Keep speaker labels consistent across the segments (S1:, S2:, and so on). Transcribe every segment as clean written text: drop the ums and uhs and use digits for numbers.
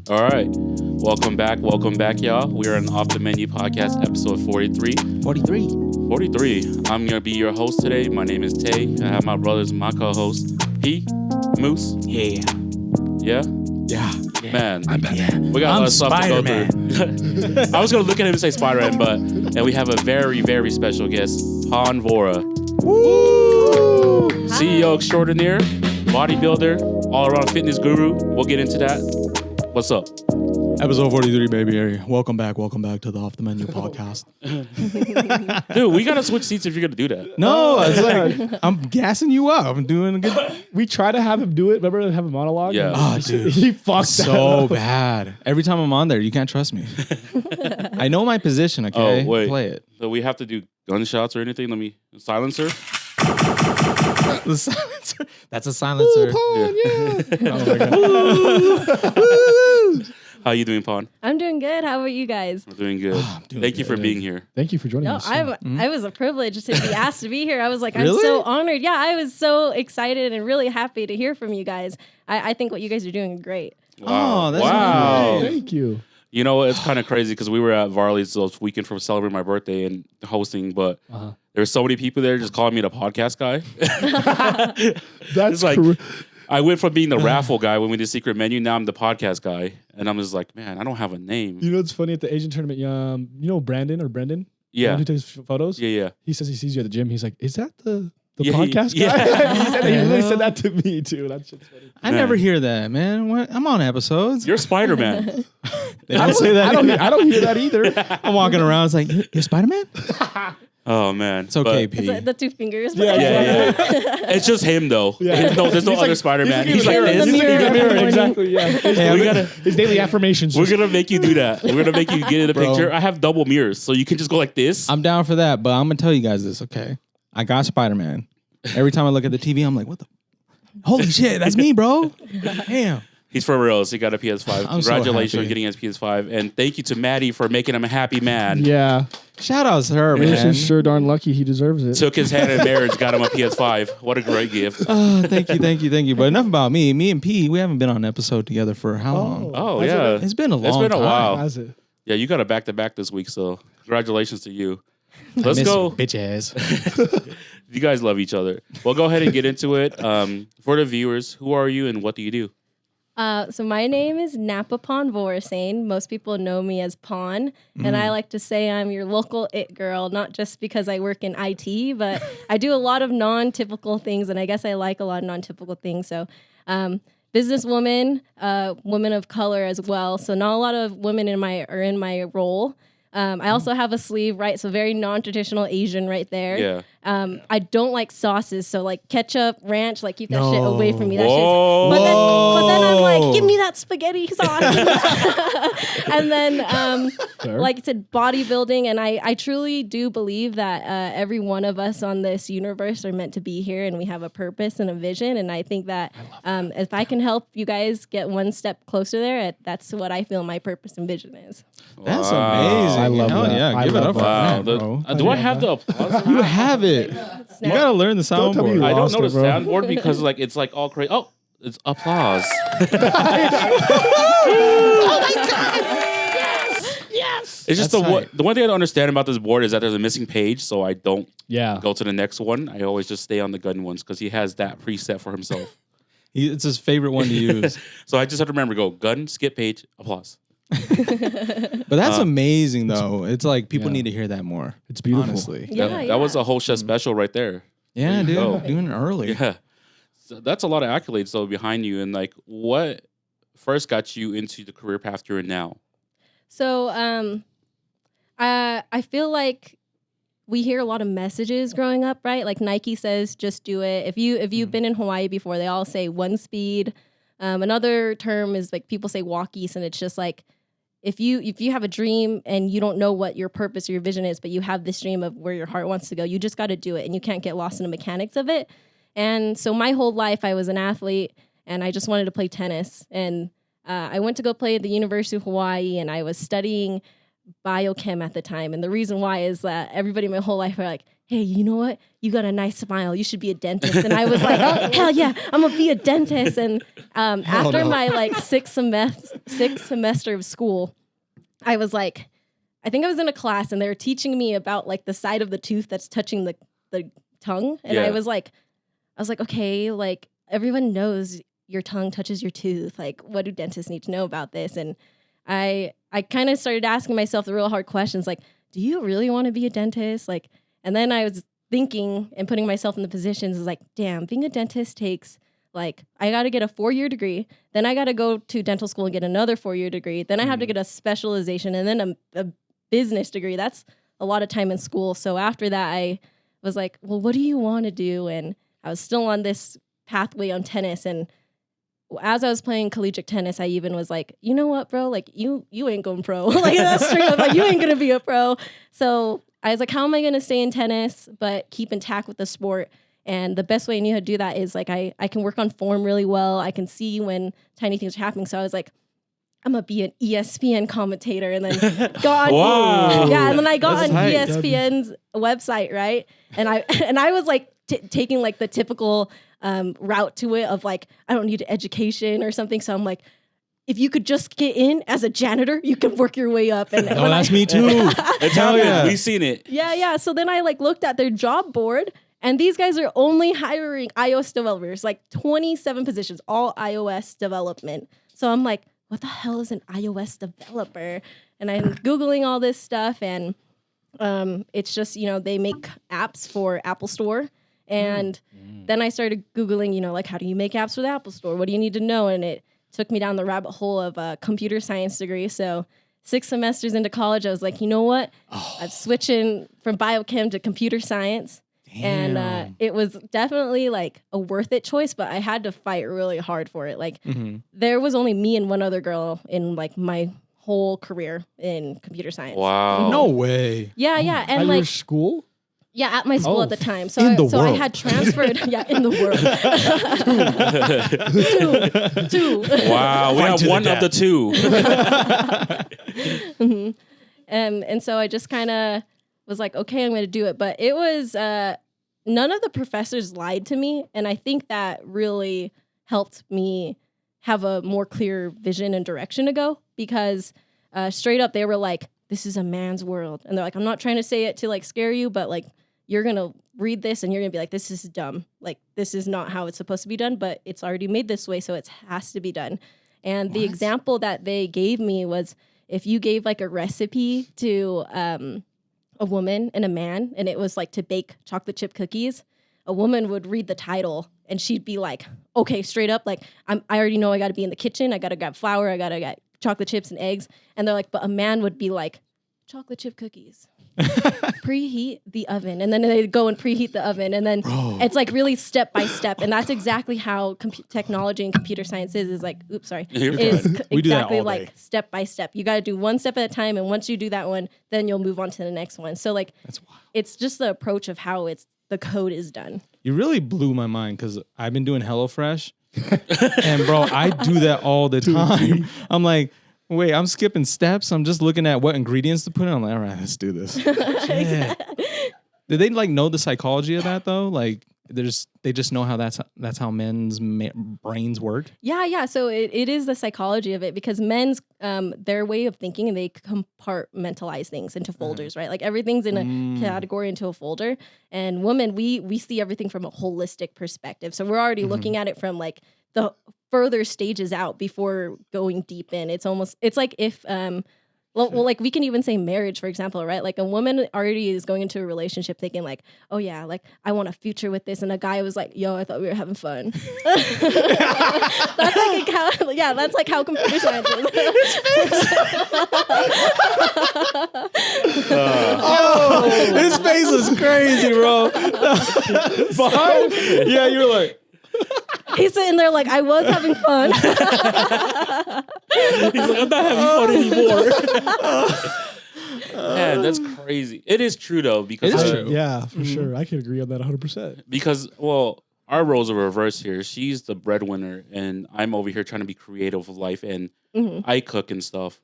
S1: All right. Welcome back, y'all. We're on Off the Menu Podcast, episode 43. 43. I'm going to be your host today. My name is Tay. I have my brothers and my co-host, P, Moose.
S2: Yeah.
S1: Yeah?
S2: Yeah.
S1: Man,
S2: Yeah.
S1: we got a lot of stuff to go through. I was going to look at him and say Spider-Man, and we have a very, very special guest, Pons Vora.
S2: Woo!
S1: CEO extraordinaire, bodybuilder, all-around fitness guru. We'll get into that. What's up?
S2: Episode 43, baby. Welcome back to the Off the Menu podcast.
S1: Dude, we got to switch seats if you're going to do that.
S2: No, it's like, I'm gassing you up. I'm doing a good.
S3: We try to have him do it. Remember to have a monologue?
S1: Yeah.
S2: Oh, dude.
S3: He fucked
S2: So bad. Every time I'm on there, you can't trust me. I know my position, okay?
S1: Oh, wait.
S2: Play it.
S1: So we have to do gunshots or anything? Let me... Silencer?
S2: The silencer. That's a silencer.
S3: yeah.
S2: Oh my God.
S1: How you doing, Pon?
S4: I'm doing good. How about you guys?
S1: I'm doing good.
S2: Oh, I'm doing
S1: Thank you for
S2: good.
S1: being here.
S3: Thank you for joining
S4: No,
S3: us.
S4: I was a privilege to be asked to be here. I was like,
S2: Really?
S4: I'm so honored. Yeah, I was so excited and really happy to hear from you guys. I think what you guys are doing is great.
S2: Oh, that's
S1: wow.
S2: great.
S3: Thank you.
S1: You know, it's kind of crazy because we were at Varley's this weekend for celebrating my birthday and hosting, but there were so many people there just calling me the podcast guy.
S3: That's
S1: It's like,
S3: cor-
S1: I went from being the raffle guy when we did Secret Menu, now I'm the podcast guy. And I'm just like, man, I don't have a name.
S3: You know what's funny at the Asian tournament? You know Brandon? The
S1: Yeah.
S3: one who takes photos?
S1: Yeah.
S3: He says he sees you at the gym. He's like, is that the
S1: Yeah,
S3: podcast
S1: yeah.
S3: guy? He literally said that to me too. That shit's funny.
S2: I
S1: Man.
S2: never hear that, man. What? I'm on episodes.
S1: You're Spider-Man.
S2: They don't say that.
S3: I don't hear that either.
S2: I'm walking around. It's like, you're Spider-Man?
S1: Oh, man.
S2: It's okay,
S1: But-
S2: P.
S4: It's the two fingers.
S1: Yeah. It's just him, though.
S3: Yeah.
S1: There's no
S3: He's
S1: other
S3: like-
S1: Spider-Man.
S3: He's
S1: He's like
S3: in
S1: this.
S3: the mirror.
S4: every morning.
S3: Exactly, yeah.
S2: Hey,
S1: We gotta...
S3: His daily affirmations.
S1: We're gonna make you do that. We're gonna make you get in the
S2: Bro.
S1: picture. I have double mirrors, so you can just go like this.
S2: I'm down for that, but I'm gonna tell you guys this, okay? I got Spider-Man. Every time I look at the TV, I'm like, what the? Holy shit, that's me, bro. Damn.
S1: He's for reals. He got a PS5.
S2: I'm so
S1: Congratulations on
S2: happy.
S1: getting his PS5, and thank you to Maddie for making him a happy man.
S3: Yeah.
S2: Shout outs to her,
S3: This
S2: man.
S3: is sure darn lucky. He deserves it.
S1: Took his hand in marriage, got him a PS5. What a great gift.
S2: Oh, thank you. But enough about me. Me and P, we haven't been on an episode together for how long?
S1: Oh
S3: Has it
S1: yeah,
S2: It's been a long
S1: It's been a
S2: time.
S1: while.
S3: Has it?
S1: Yeah, you got a back-to-back this week, so congratulations to you. Let's
S2: Miss
S1: go.
S2: Bitch ass.
S1: You guys love each other. Well, go ahead and get into it. For the viewers, who are you and what do you do?
S4: So my name is Napa Pon Vorasane. Most people know me as Pon, and I like to say I'm your local it girl, not just because I work in IT, but I do a lot of non-typical things, and I guess I like a lot of non-typical things. So businesswoman, woman of color as well. So not a lot of women in my role. I also have a sleeve, right? So very non-traditional Asian right there.
S1: Yeah.
S4: I don't like sauces, so like ketchup, ranch, like keep that shit
S2: No.
S4: away from me. That
S1: Whoa.
S4: shit's, but then I'm like,
S2: Whoa.
S4: give me that spaghetti sauce. And then,
S3: Fair.
S4: like I said, bodybuilding, and I truly do believe that every one of us on this universe are meant to be here, and we have a purpose and a vision. And I think that if I can help you guys get one step closer there, that's what I feel my purpose and vision is.
S2: That's
S1: Wow.
S2: amazing.
S3: I love
S2: Hell
S3: that.
S2: yeah,
S3: I
S2: give it
S3: love
S2: up for
S1: Wow.
S2: that, bro.
S1: Do I have the applause?
S2: You have it. You gotta learn the
S3: Don't tell me
S2: soundboard.
S3: you
S1: I don't
S3: lost
S1: know
S3: it,
S1: the
S3: bro.
S1: soundboard because it's like all crazy. Oh, it's applause. It's just
S2: That's tight.
S1: the one thing I don't understand about this board is that there's a missing page, so I don't
S3: Yeah.
S1: go to the next one. I always just stay on the gun ones because he has that preset for himself.
S2: It's his favorite one to use.
S1: So I just have to remember, go gun, skip page, applause.
S2: But that's amazing, though. It's like people
S3: Yeah.
S2: need to hear that more.
S3: It's beautiful.
S2: Honestly.
S4: Yeah,
S1: That was a whole chef special right there.
S2: Yeah, dude.
S1: go.
S2: Doing it early.
S1: Yeah. So that's a lot of accolades though behind you. And like what first got you into the career path you're in now?
S4: So I feel like we hear a lot of messages growing up, right? Like Nike says, just do it. If you've been in Hawaii before, they all say one speed. Another term is like people say walk east, and it's just like if you have a dream and you don't know what your purpose or your vision is, but you have this dream of where your heart wants to go, you just got to do it, and you can't get lost in the mechanics of it. And so my whole life I was an athlete, and I just wanted to play tennis. And I went to go play at the University of Hawaii, and I was studying biochem at the time. And the reason why is that everybody my whole life are like, hey, you know what? You got a nice smile. You should be a dentist. And I was like, oh, hell yeah, I'm gonna be a dentist. And after my like sixth semester of school, I was like, I think I was in a class and they were teaching me about like the side of the tooth that's touching the tongue. And I was like, okay, like everyone knows your tongue touches your tooth. Like, what do dentists need to know about this? And I kind of started asking myself the real hard questions, like, do you really want to be a dentist? Like, and then I was thinking and putting myself in the positions is like, damn, being a dentist takes like, I got to get a 4-year degree. Then I got to go to dental school and get another 4-year degree. Then I have to get a specialization and then a business degree. That's a lot of time in school. So after that, I was like, well, what do you want to do? And I was still on this pathway on tennis. And as I was playing collegiate tennis, I even was like, you know what, bro? Like, you ain't going pro. Like, that's straight up, like, you ain't going to be a pro. So I was like, how am I going to stay in tennis but keep intact with the sport? And the best way I knew how to do that is, like, I can work on form really well. I can see when tiny things are happening. So I was like, I'm going to be an ESPN commentator. And then got on, and then I got on ESPN's website, right? And I was like taking like the typical route to it of like, I don't need education or something. So I'm like, if you could just get in as a janitor, you can work your way up. And
S2: that's me too.
S1: It's happened. We've seen it.
S4: Yeah. So then I like looked at their job board, and these guys are only hiring iOS developers, like 27 positions, all iOS development. So I'm like, what the hell is an iOS developer? And I'm Googling all this stuff, and it's just, they make apps for Apple Store. And then I started Googling, like, how do you make apps for the Apple Store? What do you need to know? And it took me down the rabbit hole of a computer science degree. So 6 semesters into college, I was like, you know what? I'm switching from biochem to computer science. Damn. And it was definitely like a worth it choice, but I had to fight really hard for it. Like there was only me and one other girl in like my whole career in computer science.
S1: Wow.
S2: No way.
S4: Yeah. And
S3: at
S4: like
S3: your school?
S4: Yeah, at my school at the time. So I had transferred. Yeah, in the world. two.
S1: Wow, we have one of the two.
S4: And so I just kind of was like, okay, I'm going to do it. But it was none of the professors lied to me, and I think that really helped me have a more clear vision and direction to go, because straight up they were like, "This is a man's world," and they're like, "I'm not trying to say it to like scare you, but like." You're going to read this and you're going to be like, this is dumb. Like, this is not how it's supposed to be done, but it's already made this way, so it has to be done. And the example that they gave me was, if you gave like a recipe to a woman and a man, and it was like to bake chocolate chip cookies, a woman would read the title and she'd be like, okay, straight up, like, I already know I got to be in the kitchen. I got to grab flour. I got to get chocolate chips and eggs. And they're like, but a man would be like, chocolate chip cookies. Preheat the oven, and then they go and preheat the oven, and then it's like really step by step, and that's exactly how technology and computer science is like, oops, sorry, is exactly like step by step. You got to do one step at a time, and once you do that one, then you'll move on to the next one. So like, that's wild. It's just the approach of how the code is done.
S2: You really blew my mind, because I've been doing HelloFresh, and bro, I do that all the time. I'm like, wait, I'm skipping steps. I'm just looking at what ingredients to put in. I'm like, all right, let's do this. Yeah. Did they like know the psychology of that though? Like, they just know how that's how men's brains work. Yeah.
S4: So it is the psychology of it, because men's their way of thinking, and they compartmentalize things into folders, right? Like everything's in a category into a folder. And women, we see everything from a holistic perspective. So we're already looking at it from like the further stages out before going deep in. It's like if like we can even say marriage, for example, right? Like a woman already is going into a relationship thinking like, oh yeah, like I want a future with this, and a guy was like, yo, I thought we were having fun. That's like how computer science is.
S2: His face is crazy, bro. Yeah, you're like,
S4: he's sitting there like, I was having fun.
S1: He's like, I'm not having fun anymore. Man, that's crazy. It is true though, because
S2: it is true.
S3: Yeah, for sure. I can agree on that 100%.
S1: Because, well, our roles are reversed here. She's the breadwinner, and I'm over here trying to be creative with life, and I cook and stuff.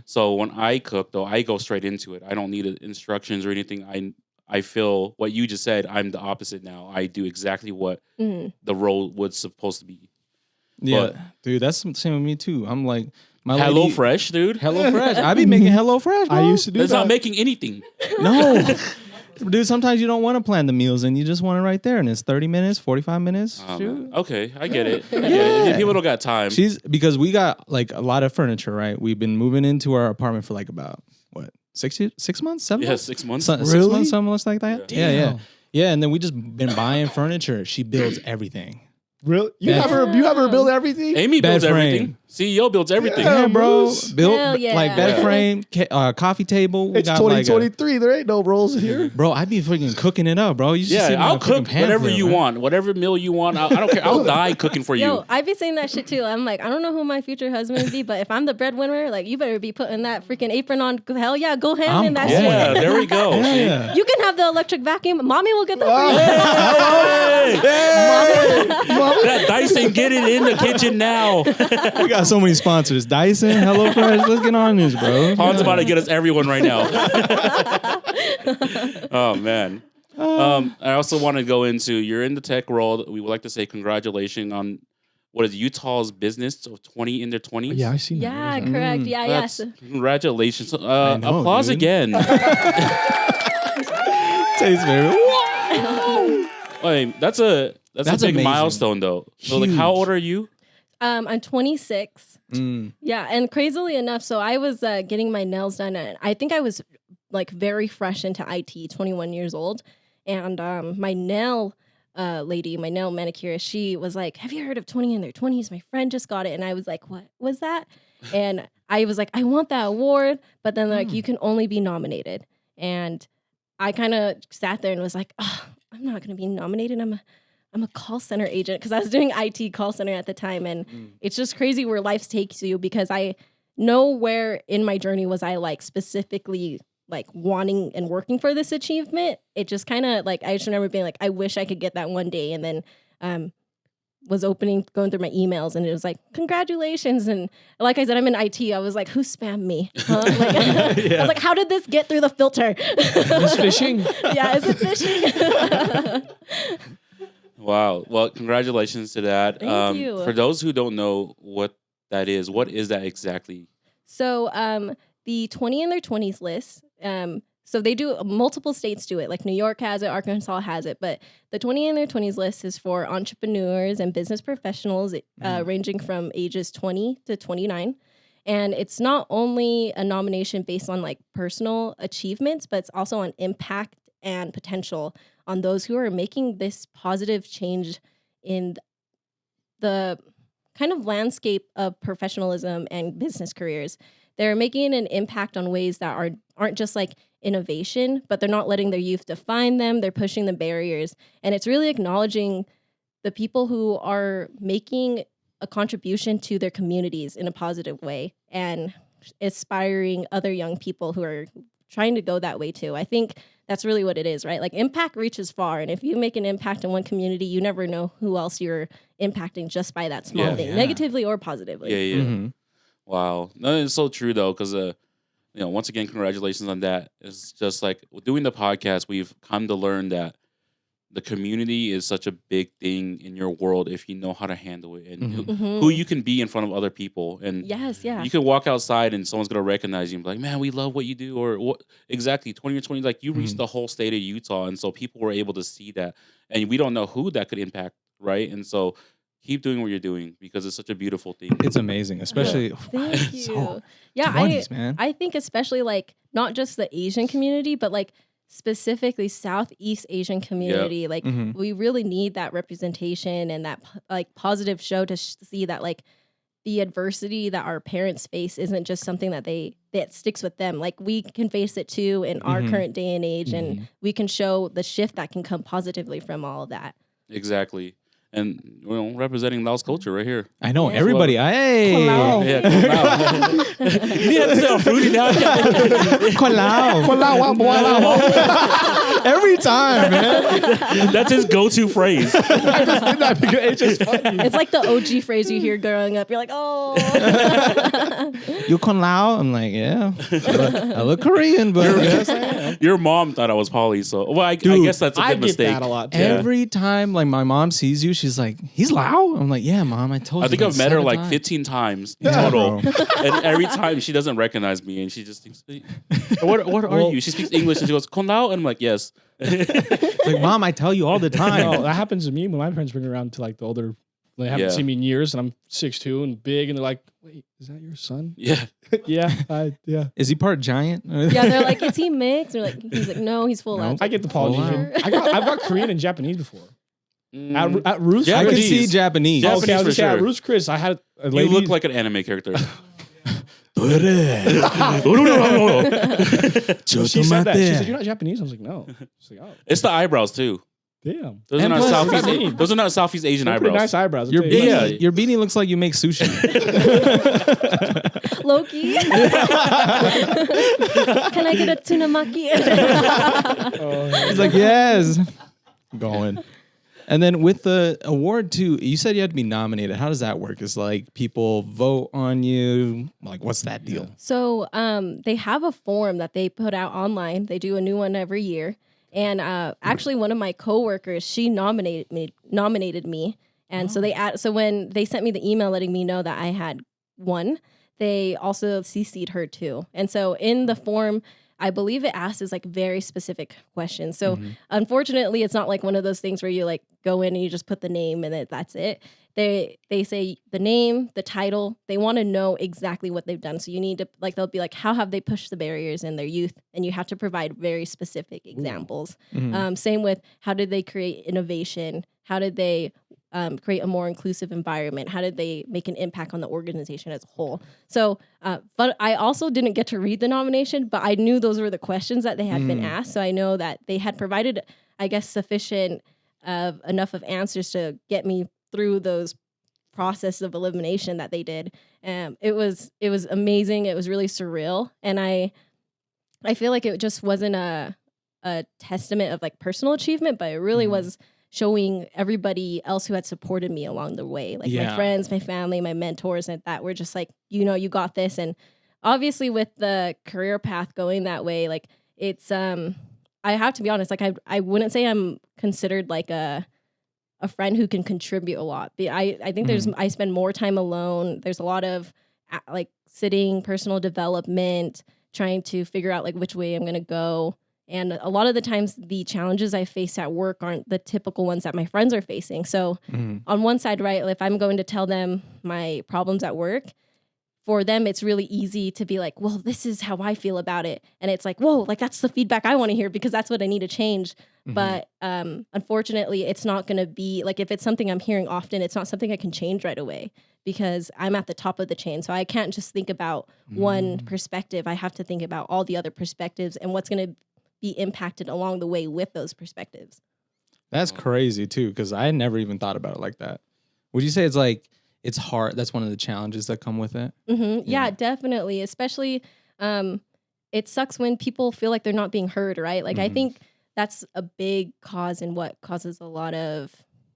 S1: So when I cook, though, I go straight into it. I don't need instructions or anything. I feel what you just said. I'm the opposite now. I do exactly what the role was supposed to be.
S2: Yeah,
S1: But,
S2: dude, that's the same with me too. I'm like, my
S1: Hello
S2: lady,
S1: Fresh, dude.
S2: Hello Fresh. I be making Hello Fresh, bro.
S3: I used to do
S1: That's
S3: that.
S1: not making anything.
S2: No. Dude, sometimes you don't want to plan the meals and you just want it right there and it's 30 minutes, 45 minutes.
S1: Oh,
S2: Shoot.
S1: man. Okay, I get it. I get it. People don't got time.
S2: Because we got like a lot of furniture, right? We've been moving into our apartment for like about, what, 6 months, 7
S1: Yeah,
S2: months?
S1: 6 months.
S2: 6
S3: Really?
S2: months, something like that.
S1: Yeah.
S2: Yeah. Yeah, and then we just been buying furniture. She builds everything.
S3: Really? You
S2: Bed-
S3: have her build everything?
S1: Amy
S2: Bed
S1: builds everything.
S2: frame.
S1: CEO builds everything.
S3: Yeah.
S2: Yeah, bro.
S3: Moose.
S2: Built
S4: Hell yeah.
S2: like bed
S1: Yeah.
S2: frame, coffee table. We
S3: It's
S2: got like
S3: 2023. There ain't no rolls in here.
S2: bro, I be freaking cooking it up, bro. You should see
S1: Yeah,
S2: my
S1: I'll
S2: freaking
S1: cook whatever
S2: pamphlet,
S1: you
S2: man.
S1: want. Whatever meal you want. I don't care. I'll die cooking for you.
S4: Yo, I be saying that shit too. I'm like, I don't know who my future husband would be, but if I'm the breadwinner, like, you better be putting that freaking apron on. Hell yeah, go ham
S2: I'm
S4: in that
S2: going.
S1: Yeah,
S4: shit.
S1: there we go.
S2: Yeah.
S4: You can have the electric vacuum. Mommy will get the
S1: Hey,
S3: Mama,
S1: that Dyson, get it in the kitchen now.
S2: We got so many sponsors. Dyson, HelloFresh. Let's get on this, bro.
S1: Pons about to get us everyone right now. Oh man. I also want to go into, you're in the tech world. We would like to say congratulations on what is Utah's business of 20 in their 20s.
S3: yeah, I seen that.
S4: Yeah, correct. Yeah,
S1: That's,
S4: yes.
S1: congratulations.
S2: know,
S1: Applause
S2: dude.
S1: again.
S2: Tastes very.
S1: Wait, that's a
S2: That's
S1: big
S2: amazing.
S1: milestone though. So like,
S2: Huge.
S1: how old are you?
S4: I'm 26. Yeah, and crazily enough, so I was getting my nails done, and I think I was like very fresh into IT, 21 years old, and my nail lady, my nail manicurist, she was like, "Have you heard of 20 in their 20s? My friend just got it," and I was like, "What was that?" And I was like, "I want that award," but then like, you can only be nominated, and I kind of sat there and was like, "Oh, I'm not gonna be nominated. I'm a call center agent," because I was doing IT call center at the time. And it's just crazy where life takes you, because I nowhere in my journey was I like specifically like wanting and working for this achievement. It just kind of like, I just remember being like, I wish I could get that one day. And then was going through my emails, and it was like, congratulations. And like I said, I'm in IT. I was like, who spammed me? Huh? Like, I was like, how did this get through the filter?
S3: It's fishing.
S4: Yeah, is it phishing?
S1: Wow. Well, congratulations to that.
S4: Thank you.
S1: For those who don't know what that is, what is that exactly?
S4: So the 20 in their 20s list, so they do, multiple states do it, like New York has it, Arkansas has it, but the 20 in their 20s list is for entrepreneurs and business professionals ranging from ages 20 to 29. And it's not only a nomination based on like personal achievements, but it's also on impact and potential on those who are making this positive change in the kind of landscape of professionalism and business careers. They're making an impact on ways that aren't just like innovation, but they're not letting their youth define them. They're pushing the barriers. And it's really acknowledging the people who are making a contribution to their communities in a positive way, and inspiring other young people who are trying to go that way too. I think that's really what it is, right? Like, impact reaches far. And if you make an impact in one community, you never know who else you're impacting just by that small thing, negatively or positively.
S1: Yeah, yeah. Wow. No, it's so true though, because once again, congratulations on that. It's just like doing the podcast, we've come to learn that the community is such a big thing in your world if you know how to handle it, and who you can be in front of other people. And you can walk outside and someone's gonna recognize you and be like, "Man, we love what you do," or what exactly 20 or 20, like you reached the whole state of Utah, and so people were able to see that, and we don't know who that could impact, right? And so keep doing what you're doing, because it's such a beautiful thing.
S2: It's amazing, especially.
S4: Thank you.
S2: So,
S4: Yeah,
S2: 20s, man.
S4: I think especially like not just the Asian community, but like specifically Southeast Asian community. Like we really need that representation and that like positive show to see that like the adversity that our parents face isn't just something that sticks with them. Like, we can face it too in our current day and age, and we can show the shift that can come positively from all of that.
S1: Exactly. And representing Laos culture right here.
S2: I know
S4: Yeah.
S2: everybody. Hey,
S1: Yeah, you have to say fruity now.
S2: Con Lao. Every time, man.
S1: That's his go-to phrase.
S3: It's just funny.
S4: It's like the OG phrase you hear growing up. You're like, oh.
S2: You con lao? I'm like, yeah. I look Korean, but yes, I am.
S1: Your mom thought I was poly, so well, I guess that's a
S3: I
S1: good
S3: get
S1: mistake.
S3: that a lot too.
S2: Every time, like my mom sees you, she's like, "He's Lao." I'm like, "Yeah, mom, I told you."
S1: I think I've met her
S2: 7
S1: like
S2: times."
S1: 15 times
S2: Yeah,
S1: total,
S2: bro.
S1: and every time she doesn't recognize me, and she just thinks, "What are you?" She speaks English, and she goes, "Con lao," and I'm like, "Yes."
S2: It's like, "Mom, I tell you all the time."
S3: No, that happens to me when my parents bring me around to like the older. They haven't
S1: Yeah.
S3: seen me in years, and I'm 6'2" and big, and they're like, "Wait, is that your son?"
S1: Yeah,
S3: yeah.
S2: Is he part giant?
S4: Yeah, they're like, is he mixed? They're like, he's like, no, he's full
S2: No.
S4: out.
S3: I get the Polynesian. I've got Korean and Japanese before. At Ruth's
S1: Yeah,
S2: I can
S3: Chris.
S2: see Japanese.
S1: Japanese
S3: Okay, I was
S1: for
S3: gonna say, at
S1: sure.
S3: Ruth's Chris, I had a
S1: you
S3: lady.
S1: look like an anime character.
S3: She said that. She said, "You're not Japanese." I was like, "No." She's like, "Oh,
S1: It's the eyebrows too.
S3: damn."
S1: Those are
S2: And
S1: not
S2: plus-
S1: Southeast.
S3: What does that mean?
S1: Those are not Southeast Asian
S3: They're pretty
S1: eyebrows.
S3: nice eyebrows. I'll
S2: Your
S3: tell you
S2: beanie,
S3: that.
S1: Yeah.
S2: your beanie looks like you make sushi.
S4: Loki. Can I get a tuna maki?
S2: He's like, yes. Going. And then with the award too, you said you had to be nominated. How does that work? Is like people vote on you? Like, what's that deal?
S4: So they have a form that they put out online. They do a new one every year. And actually, one of my coworkers, she nominated me. And so so when they sent me the email letting me know that I had won, they also CC'd her too. And so in the form, I believe it asks like very specific questions. So unfortunately, it's not like one of those things where you like go in and you just put the name and that's it. They say the name, the title. They want to know exactly what they've done. So you need to like they'll be like, how have they pushed the barriers in their youth? And you have to provide very specific examples. Same with how did they create innovation? How did they create a more inclusive environment? How did they make an impact on the organization as a whole? So, but I also didn't get to read the nomination, but I knew those were the questions that they had been asked. So I know that they had provided, I guess, sufficient enough of answers to get me through those process of elimination that they did. It was amazing. It was really surreal. And I feel like it just wasn't a testament of like personal achievement, but it really was showing everybody else who had supported me along the way, like my friends, my family, my mentors, and that were just like, you got this. And obviously with the career path going that way, like it's, I have to be honest, like I wouldn't say I'm considered like a friend who can contribute a lot. I think I spend more time alone. There's a lot of like sitting, personal development, trying to figure out like which way I'm going to go. And a lot of the times the challenges I face at work aren't the typical ones that my friends are facing. So on one side, right, if I'm going to tell them my problems at work, for them, it's really easy to be like, well, this is how I feel about it. And it's like, whoa, like that's the feedback I want to hear because that's what I need to change. But unfortunately, it's not going to be like if it's something I'm hearing often, it's not something I can change right away because I'm at the top of the chain. So I can't just think about one perspective. I have to think about all the other perspectives and what's going to be impacted along the way with those perspectives.
S2: That's crazy too, because I had never even thought about it like that. Would you say it's like it's hard? That's one of the challenges that come with it.
S4: Yeah, definitely. Especially, it sucks when people feel like they're not being heard, right? Like I think that's a big cause in what causes a lot of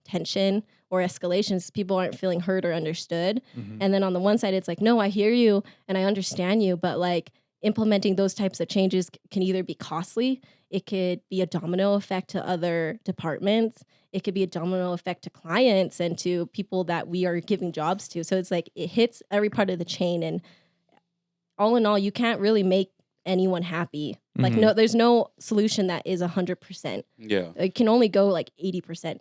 S4: tension or escalations. People aren't feeling heard or understood. And then on the one side, it's like, no, I hear you and I understand you, but like implementing those types of changes can either be costly, it could be a domino effect to other departments, it could be a domino effect to clients and to people that we are giving jobs to. So it's like it hits every part of the chain, and all in all, you can't really make anyone happy. Like no, there's no solution that is 100%.
S1: Yeah.
S4: It can only go like 80%.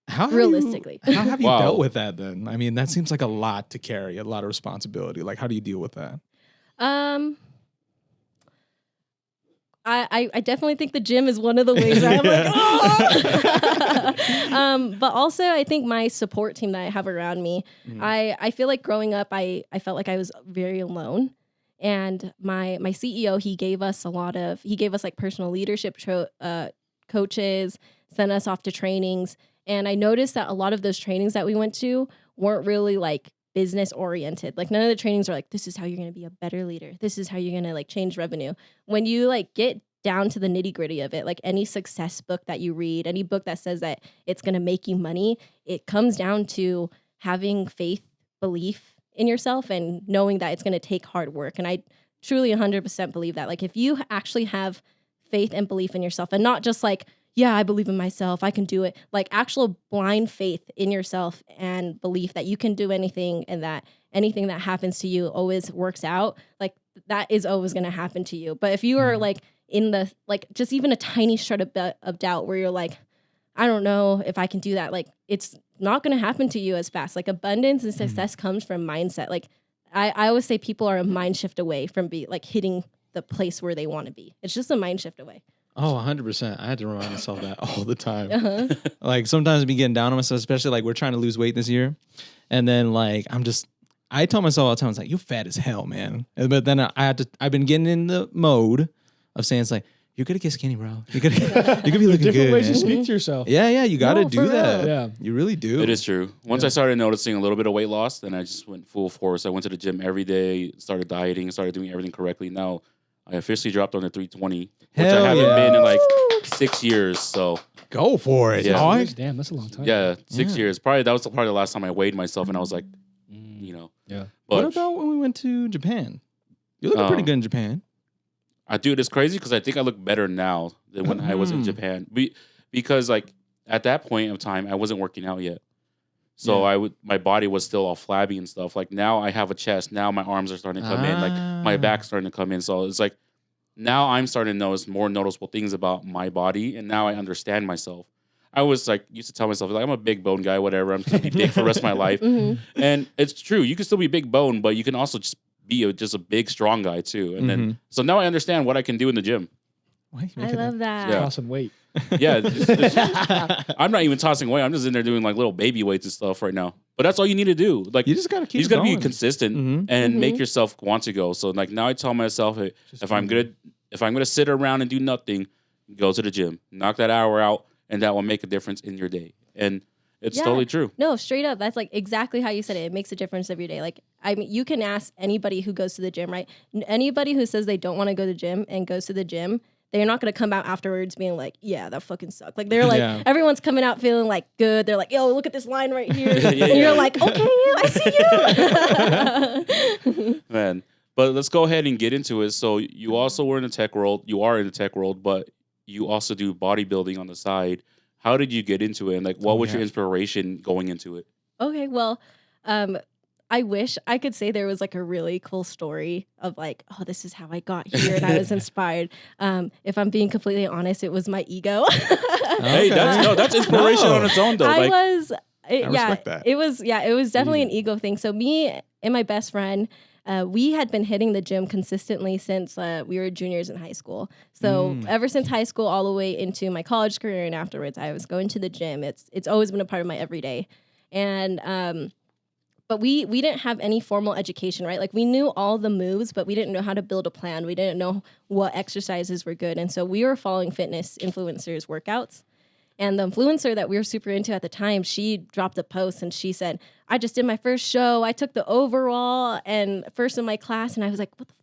S2: How
S4: Realistically.
S2: how have you
S1: Wow.
S2: dealt with that then? I mean, that seems like a lot to carry, a lot of responsibility. Like, how do you deal with that?
S4: I definitely think the gym is one of the ways where I'm like, oh! But also I think my support team that I have around me, I feel like growing up, I felt like I was very alone. And my CEO, he gave us like personal leadership coaches, sent us off to trainings. And I noticed that a lot of those trainings that we went to weren't really like business oriented. Like none of the trainings are like, this is how you're going to be a better leader. This is how you're going to like change revenue. When you like get down to the nitty gritty of it. Like any success book that you read, any book that says that it's going to make you money, it comes down to having faith, belief in yourself, and knowing that it's going to take hard work. And I truly 100% believe that. Like if you actually have faith and belief in yourself, and not just like, yeah, I believe in myself, I can do it. Like actual blind faith in yourself and belief that you can do anything, and that anything that happens to you always works out. Like that is always going to happen to you. But if you are like in the, like just even a tiny shred of doubt where you're like, I don't know if I can do that, like it's not going to happen to you as fast. Like abundance and success comes from mindset. Like I always say people are a mind shift away from hitting the place where they want to be. It's just a mind shift away.
S2: Oh, 100%. I had to remind myself that all the time. Like sometimes I've been getting down on myself, especially like we're trying to lose weight this year. And then like I tell myself all the time, it's like, you fat as hell, man. But then I've been getting in the mode of saying, it's like, you're gonna get skinny, bro. You're gonna be looking
S3: different
S2: good.
S3: ways
S2: Man.
S3: to speak to yourself.
S2: Yeah, you gotta
S3: No,
S2: do
S3: for
S2: that.
S3: real. Yeah.
S2: You really do.
S1: It is true. Once I started noticing a little bit of weight loss, then I just went full force. I went to the gym every day, started dieting, started doing everything correctly. Now I officially dropped under 320, which
S2: Hell
S1: I haven't
S2: yeah.
S1: been in like 6 years. So
S2: Go for it,
S1: Yeah.
S2: dog.
S3: Damn, that's a long time.
S1: yeah, 6
S2: Yeah.
S1: years. Probably that was probably the last time I weighed myself, and I was like, you know.
S3: Yeah.
S2: What
S1: But
S2: about when we went to Japan? You're looking pretty good in Japan.
S1: I do. It's crazy because I think I look better now than when I was in Japan. Because like at that point of time, I wasn't working out yet. So my body was still all flabby and stuff. Like now I have a chest. Now my arms are starting to come in. Like my back's starting to come in. So it's like now I'm starting to notice more noticeable things about my body, and now I understand myself. I was like used to tell myself like I'm a big bone guy, whatever. I'm gonna be big for the rest of my life, and it's true. You can still be big bone, but you can also just be just a big strong guy too. And then so now I understand what I can do in the gym.
S4: I love that.
S1: Yeah.
S3: Tossing weight.
S1: Yeah, I'm not even tossing weight. I'm just in there doing like little baby weights and stuff right now. But that's all you need to do. Like
S2: You just gotta keep.
S1: you just gotta be
S2: going.
S1: consistent and make yourself want to go. So like now I tell myself, hey, if I'm gonna sit around and do nothing, go to the gym, knock that hour out, and that will make a difference in your day. And it's totally true.
S4: No, straight up. That's like exactly how you said it. It makes a difference every day. Like, I mean, you can ask anybody who goes to the gym, right? Anybody who says they don't want to go to the gym and goes to the gym, they're not going to come out afterwards being like, yeah, that fucking sucked. Like, they're like, everyone's coming out feeling like good. They're like, yo, look at this line right here. And you're like, okay, I see you.
S1: Man. But let's go ahead and get into it. So you also were in the tech world. You are in the tech world, but you also do bodybuilding on the side. How did you get into it? And like, what was your inspiration going into it?
S4: Okay, well, I wish I could say there was like a really cool story of like, oh, this is how I got here and I was inspired. If I'm being completely honest, it was my ego.
S1: Hey, that's inspiration on its own though.
S4: I
S2: respect that.
S4: It was definitely an ego thing. So me and my best friend, we had been hitting the gym consistently since we were juniors in high school. So ever since high school all the way into my college career and afterwards, I was going to the gym. It's always been a part of my everyday. And but we didn't have any formal education, right? Like we knew all the moves, but we didn't know how to build a plan. We didn't know what exercises were good. And so we were following fitness influencers' workouts. And the influencer that we were super into at the time, she dropped a post and she said, I just did my first show. I took the overall and first in my class. And I was like, what the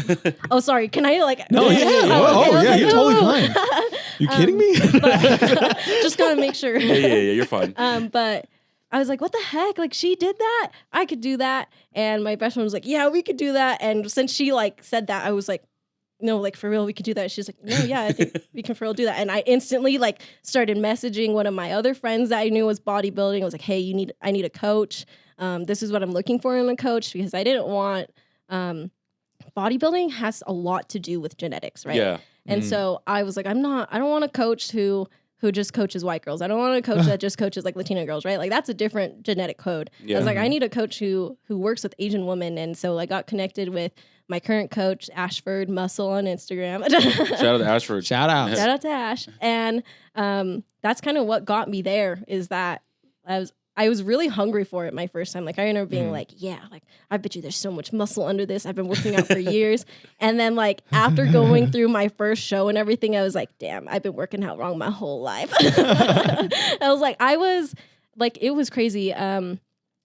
S4: fuck? Like, oh, sorry. Can I like?
S2: No, yeah.
S4: Okay.
S2: You're totally fine. You kidding me?
S4: Just gotta make sure.
S1: Yeah, you're fine.
S4: But I was like, what the heck? Like she did that. I could do that. And my best friend was like, yeah, we could do that. And since she like said that, I was like, no, like for real, we could do that. She's like, no, yeah, I think we can for real do that. And I instantly like started messaging one of my other friends that I knew was bodybuilding. I was like, hey, I need a coach. This is what I'm looking for in a coach because I didn't want, bodybuilding has a lot to do with genetics, right?
S1: Yeah.
S4: And so I was like, I don't want a coach who just coaches white girls. I don't want a coach that just coaches like Latina girls, right? Like that's a different genetic code.
S1: Yeah.
S4: I was like, I need a coach who works with Asian women. And so I got connected with my current coach, Ashford Muscle on Instagram.
S1: Shout out to Ashford.
S2: Shout out.
S4: Shout out to Ash. And that's kind of what got me there is that I was really hungry for it my first time. Like I remember being like, yeah, like I bet you there's so much muscle under this. I've been working out for years. And then like after going through my first show and everything, I was like, damn, I've been working out wrong my whole life. I was like, it was crazy.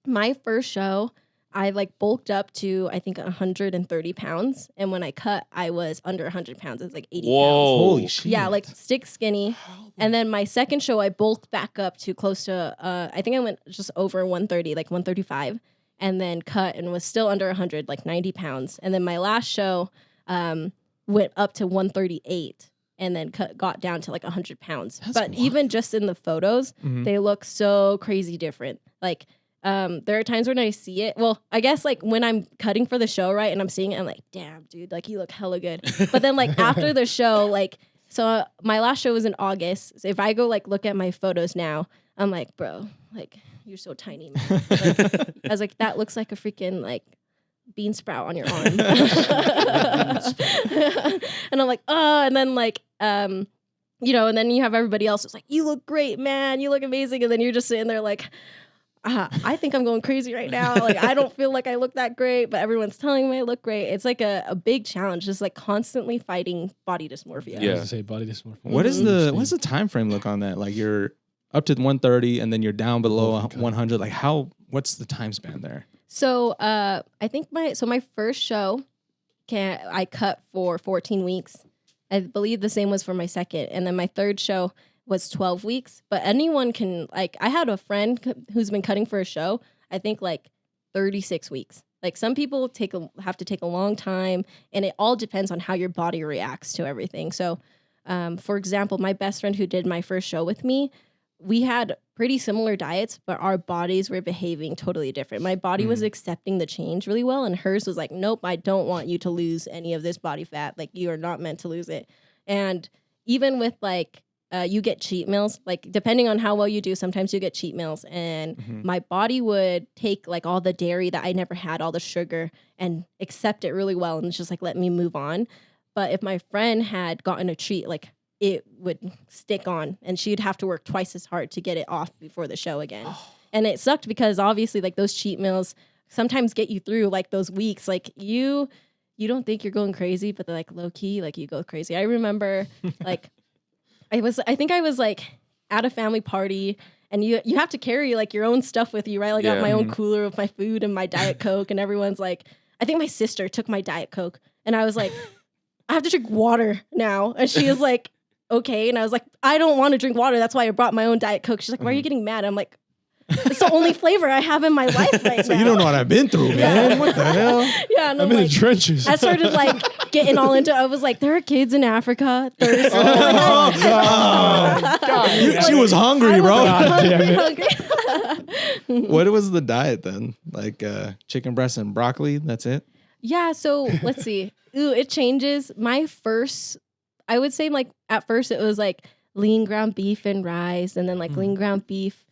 S4: My first show, I like bulked up to I think 130 pounds, and when I cut, I was under 100 pounds. It was like 80 pounds.
S2: Holy shit.
S4: Yeah, like stick skinny. And then my second show, I bulked back up to close to I think I went just over 130, like 135, and then cut and was still under 100, like 90 pounds. And then my last show went up to 138. And then got down to like 100 pounds.
S2: That's
S4: but
S2: wild.
S4: even just in the photos, they look so crazy different. Like, there are times when I see it. Well, I guess like when I'm cutting for the show, right, and I'm seeing it, I'm like, damn, dude, like you look hella good. But then like after the show, like, so my last show was in August. So if I go like look at my photos now, I'm like, bro, like you're so tiny, man. Like, I was like, that looks like a freaking like bean sprout on your arm. And I'm like, oh, and then like, you know, and then you have everybody else who's like, you look great, man. You look amazing. And then you're just sitting there like, I think I'm going crazy right now. Like, I don't feel like I look that great, but everyone's telling me I look great. It's like a big challenge, just like constantly fighting body dysmorphia.
S1: Yeah.
S3: I was gonna say body dysmorphia.
S2: What's the time frame look on that? Like you're up to 130 and then you're down below 100. Like what's the time span there?
S4: So I think my first show I cut for 14 weeks. I believe the same was for my second. And then my third show was 12 weeks. But anyone can, like, I had a friend who's been cutting for a show, I think like 36 weeks. Like some people have to take a long time, and it all depends on how your body reacts to everything. So for example, my best friend who did my first show with me, we had pretty similar diets, but our bodies were behaving totally different. My body was accepting the change really well, and hers was like, nope, I don't want you to lose any of this body fat. Like, you are not meant to lose it. And even with like, you get cheat meals, like depending on how well you do, sometimes you get cheat meals, and my body would take like all the dairy that I never had, all the sugar, and accept it really well, and it's just like, let me move on. But if my friend had gotten a treat, like it would stick on, and she'd have to work twice as hard to get it off before the show again. And it sucked because obviously like those cheat meals sometimes get you through like those weeks. Like you don't think you're going crazy, but they're like low key, like you go crazy. I remember like I think I was like at a family party, and you have to carry like your own stuff with you, right? Like I got my own cooler with my food and my Diet Coke, and everyone's like, I think my sister took my Diet Coke, and I was like, I have to drink water now. And she was like, okay. And I was like, I don't want to drink water. That's why I brought my own Diet Coke. She's like, why are you getting mad? I'm like, it's the only flavor I have in my life right now.
S2: You don't know what I've been through, man. What the hell?
S4: Yeah, and
S3: I'm in
S4: like,
S3: the trenches.
S4: I started like getting all into. I was like, there are kids in Africa thirsty.
S2: She was hungry, bro.
S3: God damn it.
S4: hungry.
S2: What was the diet then? Like chicken breast and broccoli? That's it?
S4: Yeah. So let's see. Ooh, it changes. I would say like at first it was like lean ground beef and rice, and then like lean ground beef,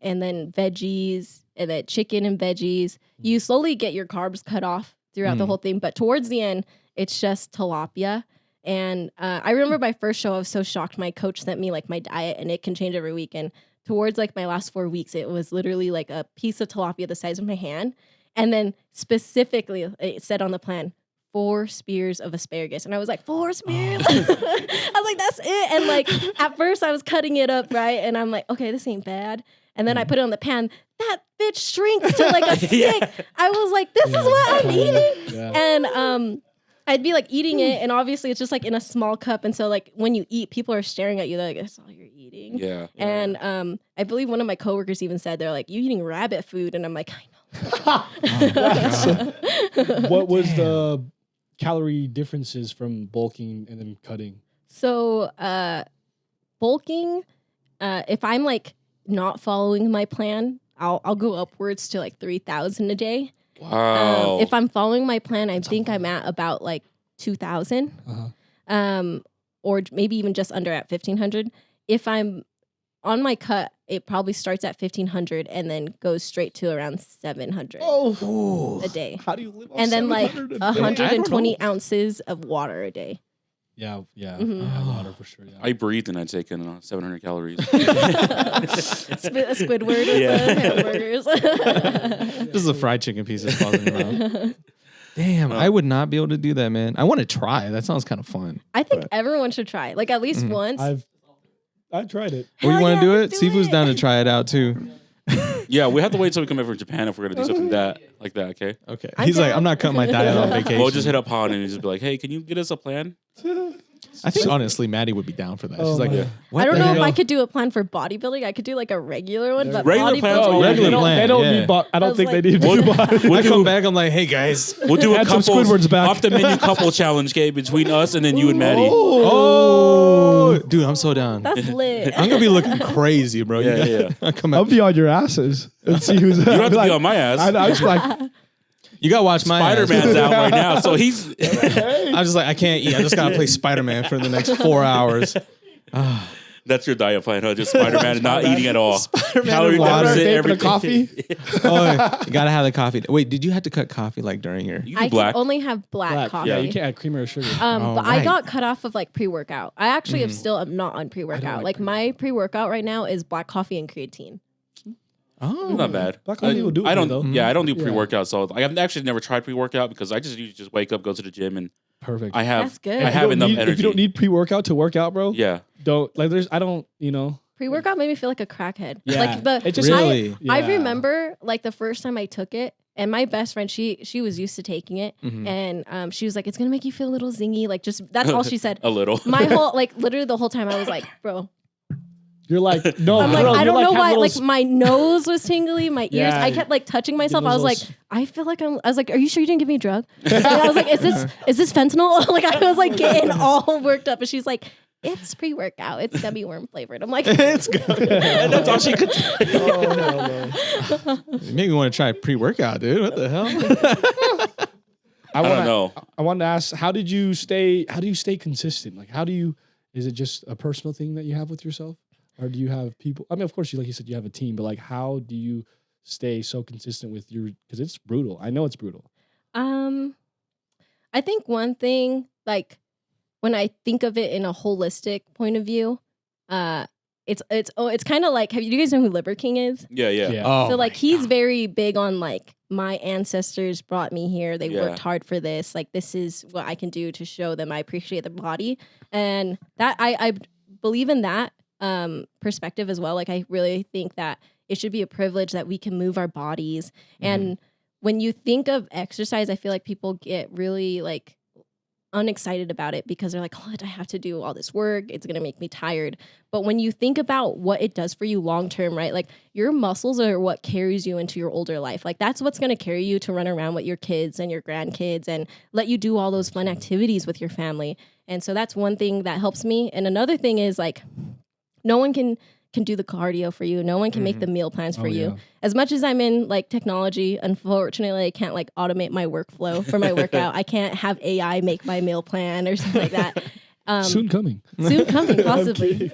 S4: and then veggies, and then chicken and veggies. You slowly get your carbs cut off throughout the whole thing, but towards the end, it's just tilapia. And I remember my first show, I was so shocked. My coach sent me like my diet, and it can change every week. And towards like my last 4 weeks, it was literally like a piece of tilapia the size of my hand. And then specifically, it said on the plan, 4 spears of asparagus. And I was like, 4 spears? I was like, that's it. And like, at first I was cutting it up, right? And I'm like, okay, this ain't bad. And then I put it on the pan. That bitch shrinks to like a stick. I was like, this is what I'm eating.
S3: Yeah.
S4: And I'd be like eating it. And obviously it's just like in a small cup. And so like when you eat, people are staring at you. They're like, that's all you're eating.
S1: Yeah.
S4: And I believe one of my coworkers even said, they're like, you eating rabbit food? And I'm like, I know.
S3: What was the calorie differences from bulking and then cutting?
S4: So bulking, if I'm like not following my plan, I'll go upwards to like 3,000 a day.
S1: Wow.
S4: If I'm following my plan, I think I'm at about like 2,000, or maybe even just under at 1,500. If I'm on my cut, it probably starts at 1,500 and then goes straight to around 700 a day.
S3: How do you live on
S4: And then like
S3: 700 a day?
S4: 120 ounces of water a day.
S3: Yeah,
S4: Mhm.
S3: yeah, water for sure. Yeah.
S1: I breathed and I take in 700 calories.
S4: Squidward with the hamburgers.
S2: Just the fried chicken pieces falls in your mouth. Damn, I would not be able to do that, man. I want to try. That sounds kind of fun.
S4: I think everyone should try, like at least once.
S3: I tried it.
S2: Or you
S4: Hell
S2: want to
S4: yeah,
S2: do it?
S4: do
S2: Sifu's
S4: it.
S2: down to try it out too.
S1: Yeah, we have to wait till we come back from Japan if we're gonna do something like that. Okay.
S2: Okay.
S4: I'm
S2: He's like,
S4: down.
S2: I'm not cutting my diet on vacation.
S1: We'll just hit up Han and just be like, hey, can you get us a plan?
S2: I think honestly, Maddie would be down for that.
S3: Oh
S2: She's like,
S3: my.
S2: what
S4: I don't
S2: the
S4: know if
S2: hell?
S4: I could do a plan for bodybuilding. I could do like a regular one, but
S1: Regular
S4: bodybuilding.
S1: plans are
S3: Oh,
S2: Regular
S3: they don't,
S2: plan,
S3: they don't
S2: yeah.
S3: need. I
S4: I
S3: don't
S4: was
S3: think
S4: like-
S3: they need.
S1: We'll-
S3: body.
S2: I come back, I'm like, hey guys.
S1: We'll do a
S3: Add some
S1: couple
S3: Squidwards back.
S1: off the menu couple challenge, okay, between us and then you and Maddie.
S2: Oh, dude, I'm so down.
S4: That's lit.
S2: I'm gonna be looking crazy, bro.
S1: Yeah,
S2: You gotta- I come
S3: I'll
S2: out.
S3: be on your asses and see who's.
S1: You don't have to be on my ass.
S3: I was like,
S2: You gotta watch my ass.
S1: Spider-Man's out right now, so he's
S2: I'm just like, I can't eat. I just gotta play Spider-Man for the next 4 hours.
S1: that's your diet plan, huh? Just Spider-Man and not eating at all.
S2: Spider-Man
S1: Calorie
S2: and water.
S1: deficit,
S3: Vape and a
S1: everything.
S3: coffee?
S2: Oh, you gotta have the coffee. Wait, did you have to cut coffee like during your?
S1: You
S4: I
S1: do black.
S4: can only have black coffee.
S3: Yeah, you can't add creamer or sugar.
S2: Oh,
S4: But I
S2: right.
S4: got cut off of like pre-workout. I actually am not on pre-workout.
S3: like
S4: Like my pre-workout right now is black coffee and creatine.
S2: Oh,
S1: Not bad.
S3: Black coffee will do it
S1: I don't.
S3: though.
S1: Yeah, I don't do
S3: Yeah.
S1: pre-workout, so I've actually never tried pre-workout because I just usually just wake up, go to the gym, and
S3: Perfect.
S1: I have
S4: That's good.
S1: I
S4: If you
S1: have
S3: don't
S1: enough
S3: need-
S1: energy.
S3: If you don't need pre-workout to work out, bro,
S1: yeah,
S3: don't like. There's. I don't. You know.
S4: Pre-workout made me feel like a crackhead.
S3: Yeah.
S4: Like the
S3: It just-
S2: Really?
S3: Yeah.
S4: I remember like the first time I took it, and my best friend, she was used to taking it,
S2: Mhm.
S4: and she was like, "It's gonna make you feel a little zingy." Like just that's all she said.
S1: a little.
S4: My whole like literally the whole time I was like, "Bro,"
S3: You're like no.
S4: I'm like,
S3: bro,
S4: I
S3: you're
S4: don't know
S3: have
S4: why.
S3: little
S4: Like my nose was tingly, my ears.
S3: Yeah.
S4: I kept like touching myself. I was like,
S3: those-
S4: I feel like I was like, "Are you sure you didn't give me a drug?" I was like, "Is this fentanyl?" Like I was like getting all worked up, and she's like, "It's pre-workout. It's gummy worm flavored." I'm like,
S2: it's good.
S1: And that's all she could.
S3: Oh, no, no.
S2: You make me want to try pre-workout, dude. What the hell?
S1: I don't know.
S3: I wanted to ask, how do you stay consistent? Like, is it just a personal thing that you have with yourself? Or do you have people? I mean, of course, like you said, you have a team, but like, how do you stay so consistent with because it's brutal. I know it's brutal.
S4: I think one thing, like when I think of it in a holistic point of view, it's kind of like, do you guys know who Liver King is?
S1: Yeah.
S2: Oh,
S4: So like
S2: my
S4: he's
S2: God.
S4: very big on like my ancestors brought me here. They
S1: Yeah.
S4: worked hard for this. Like this is what I can do to show them I appreciate the body. And that I believe in that perspective as well. Like I really think that it should be a privilege that we can move our bodies. And when you think of exercise, I feel like people get really like unexcited about it because they're like, oh, I have to do all this work. It's going to make me tired. But when you think about what it does for you long term, right? Like your muscles are what carries you into your older life. Like that's what's going to carry you to run around with your kids and your grandkids and let you do all those fun activities with your family. And so that's one thing that helps me. And another thing is like no one can do the cardio for you. No one can make the meal plans for you.
S3: Yeah.
S4: As much as I'm in like technology, unfortunately, I can't like automate my workflow for my workout. I can't have AI make my meal plan or something like that.
S3: Soon coming.
S4: Soon coming, possibly.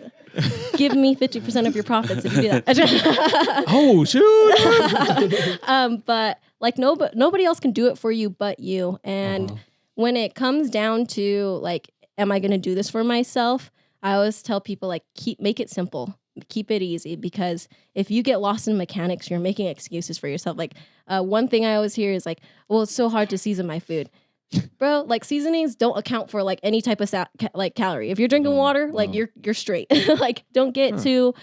S4: Give me 50% of your profits if you do that.
S2: Oh shoot!
S4: But like nobody else can do it for you but you. And when it comes down to like, am I going to do this for myself? I always tell people like make it simple. Keep it easy, because if you get lost in mechanics, you're making excuses for yourself. Like one thing I always hear is like, well, it's so hard to season my food. Bro, like seasonings don't account for like any type of like calorie. If you're drinking water, like you're straight. Like don't get too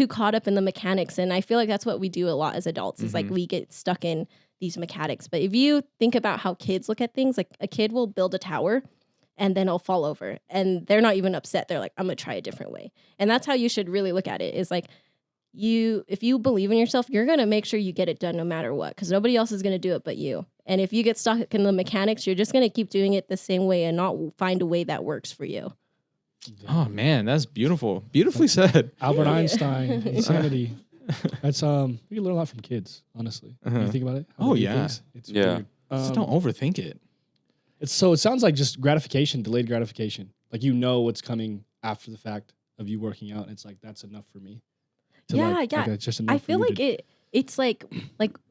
S4: caught up in the mechanics. And I feel like that's what we do a lot as adults is like we get stuck in these mechanics. But if you think about how kids look at things, like a kid will build a tower and then it'll fall over and they're not even upset. They're like, I'm gonna try a different way. And that's how you should really look at it, is like if you believe in yourself, you're gonna make sure you get it done no matter what, because nobody else is gonna do it but you. And if you get stuck in the mechanics, you're just gonna keep doing it the same way and not find a way that works for you.
S2: Oh man, that's beautiful. Beautifully said.
S3: Albert Einstein, insanity. That's we can learn a lot from kids, honestly. When you think about it. how
S2: Oh,
S3: they do
S2: yeah.
S3: things, it's
S1: Yeah.
S3: weird.
S2: Just don't overthink it.
S3: It sounds like just gratification, delayed gratification. Like you know what's coming after the fact of you working out. It's like that's enough for me.
S4: Yeah.
S3: It's just enough
S4: I feel like it's like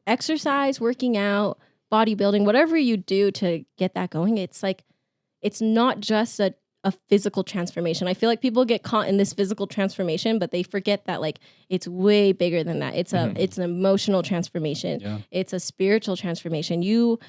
S4: exercise, working out, bodybuilding, whatever you do to get that going. It's like it's not just a physical transformation. I feel like people get caught in this physical transformation, but they forget that like it's way bigger than that. It's it's an emotional transformation.
S3: Yeah.
S4: It's a spiritual transformation. You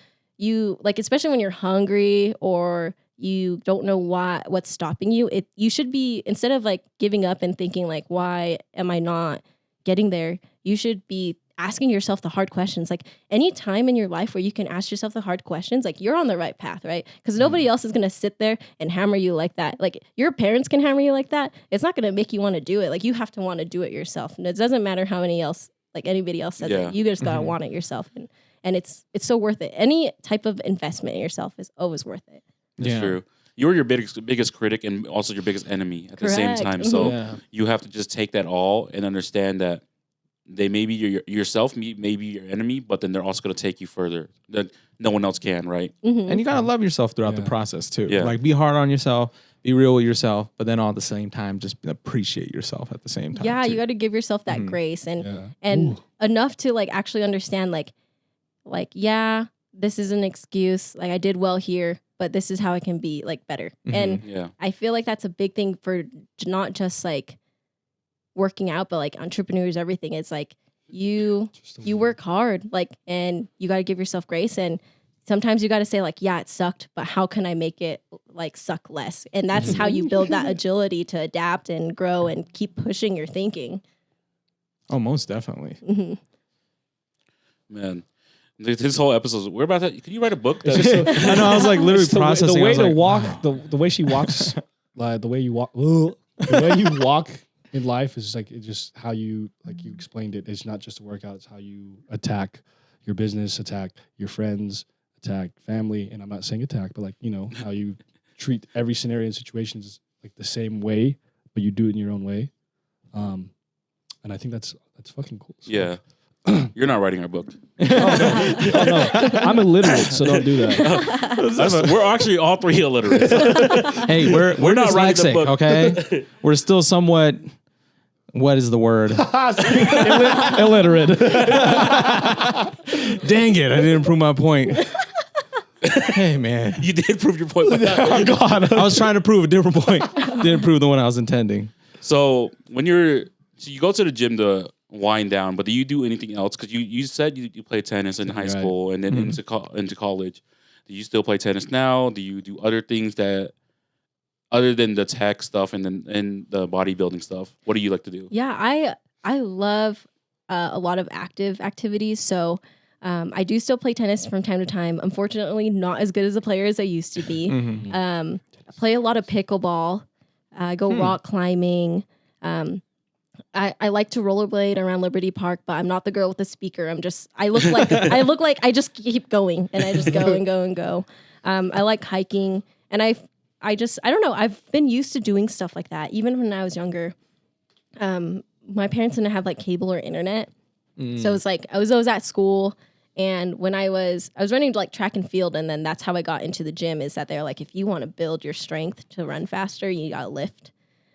S4: like, especially when you're hungry or you don't know what's stopping you, you should be, instead of like giving up and thinking like, why am I not getting there? You should be asking yourself the hard questions. Like any time in your life where you can ask yourself the hard questions, like you're on the right path, right? Because nobody else is going to sit there and hammer you like that. Like your parents can hammer you like that. It's not going to make you want to do it. Like you have to want to do it yourself. And it doesn't matter how anybody else says it. You just got to want it yourself. And it's so worth it. Any type of investment in yourself is always worth it.
S1: That's true. You're your biggest critic and also your biggest enemy at the same time. So you have to just take that all and understand that they may be yourself, maybe your enemy, but then they're also going to take you further that no one else can, right?
S2: And you got to love yourself throughout the process too. Like be hard on yourself, be real with yourself, but then all at the same time, just appreciate yourself at the same time.
S4: Yeah, you got to give yourself that grace and enough to like actually understand like, this is an excuse. Like I did well here, but this is how I can be like better. And I feel like that's a big thing for not just like working out, but like entrepreneurs, everything. It's like you work hard, like, and you got to give yourself grace. And sometimes you got to say like, yeah, it sucked, but how can I make it like suck less? And that's how you build that agility to adapt and grow and keep pushing your thinking.
S2: Oh, most definitely.
S1: Man, this whole episode, we're about to. Can you write a book?
S2: I know. I was like literally processing
S3: the way to
S2: like,
S3: walk, the way she walks, like the way you walk, the way you walk in life is like it's just how you like you explained it. It's not just a workout; it's how you attack your business, attack your friends, attack family. And I'm not saying attack, but like how you treat every scenario and situations like the same way, but you do it in your own way. And I think that's fucking cool. So,
S1: yeah. You're not writing our book.
S3: Oh, no. I'm illiterate, so don't do that.
S1: We're actually all three illiterate.
S2: Hey, we're not writing the book. Okay? We're still somewhat. What is the word?
S3: Illiterate.
S2: Dang it! I didn't prove my point. Hey man,
S1: You did prove your point.
S2: oh God, I was trying to prove a different point. Didn't prove the one I was intending.
S1: So you go to the gym to wind down, but do you do anything else? Because you said you play tennis in high school and then into college. Do you still play tennis now? Do you do other things that other than the tech stuff and the bodybuilding stuff? What do you like to do?
S4: Yeah, I love a lot of active activities. So I do still play tennis from time to time. Unfortunately, not as good as a player as I used to be. I play a lot of pickleball. I go rock climbing. I like to rollerblade around Liberty Park, but I'm not the girl with the speaker. I look like I just keep going and I just go and go and go. I like hiking, and I don't know. I've been used to doing stuff like that even when I was younger. My parents didn't have like cable or internet, so it's like I was always at school. And when I was running like track and field, and then that's how I got into the gym. Is that they're like, if you want to build your strength to run faster, you gotta lift.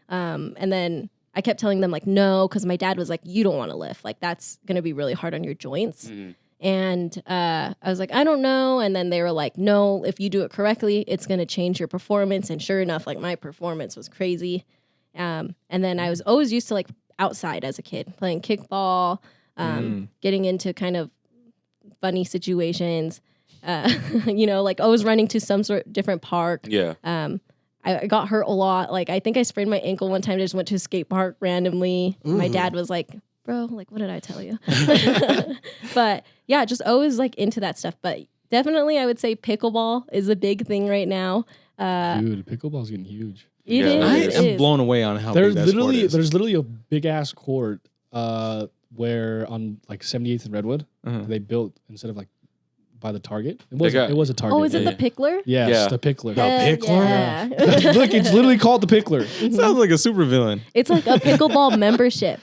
S4: And then I kept telling them like no, because my dad was like, you don't want to lift, like that's gonna be really hard on your joints. And I was like, I don't know. And then they were like, no, if you do it correctly, it's gonna change your performance. And sure enough, like my performance was crazy. And then I was always used to like outside as a kid, playing kickball, getting into kind of funny situations, like always running to some sort of different park. I got hurt a lot. Like I think I sprained my ankle one time. I just went to a skate park randomly. My dad was like, bro, like what did I tell you? But yeah, just always like into that stuff. But definitely I would say pickleball is a big thing right now.
S3: Dude, pickleball's getting huge.
S4: It is.
S2: I am blown away on how big that sport is.
S3: There's literally a big ass court where on like 78th and Redwood they built instead of like by the Target. It was a Target.
S4: Oh, is it the Pickler?
S3: Yes, the Pickler.
S2: The Pickler?
S4: Yeah.
S3: Look, it's literally called the Pickler.
S2: Sounds like a supervillain.
S4: It's like a pickleball membership.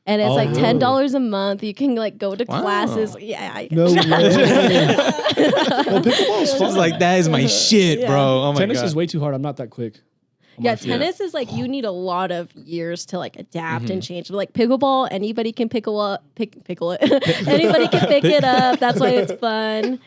S4: And it's like $10 a month. You can like go to classes. Yeah.
S3: No way. Pickleball's fun.
S2: It's like that is my shit, bro. Oh my
S3: Tennis
S2: God.
S3: is way too hard. I'm not that quick.
S4: Yeah, tennis is like you need a lot of years to like adapt and change. But like pickleball, anybody can pickle it. Anybody can pick it up. That's why it's fun.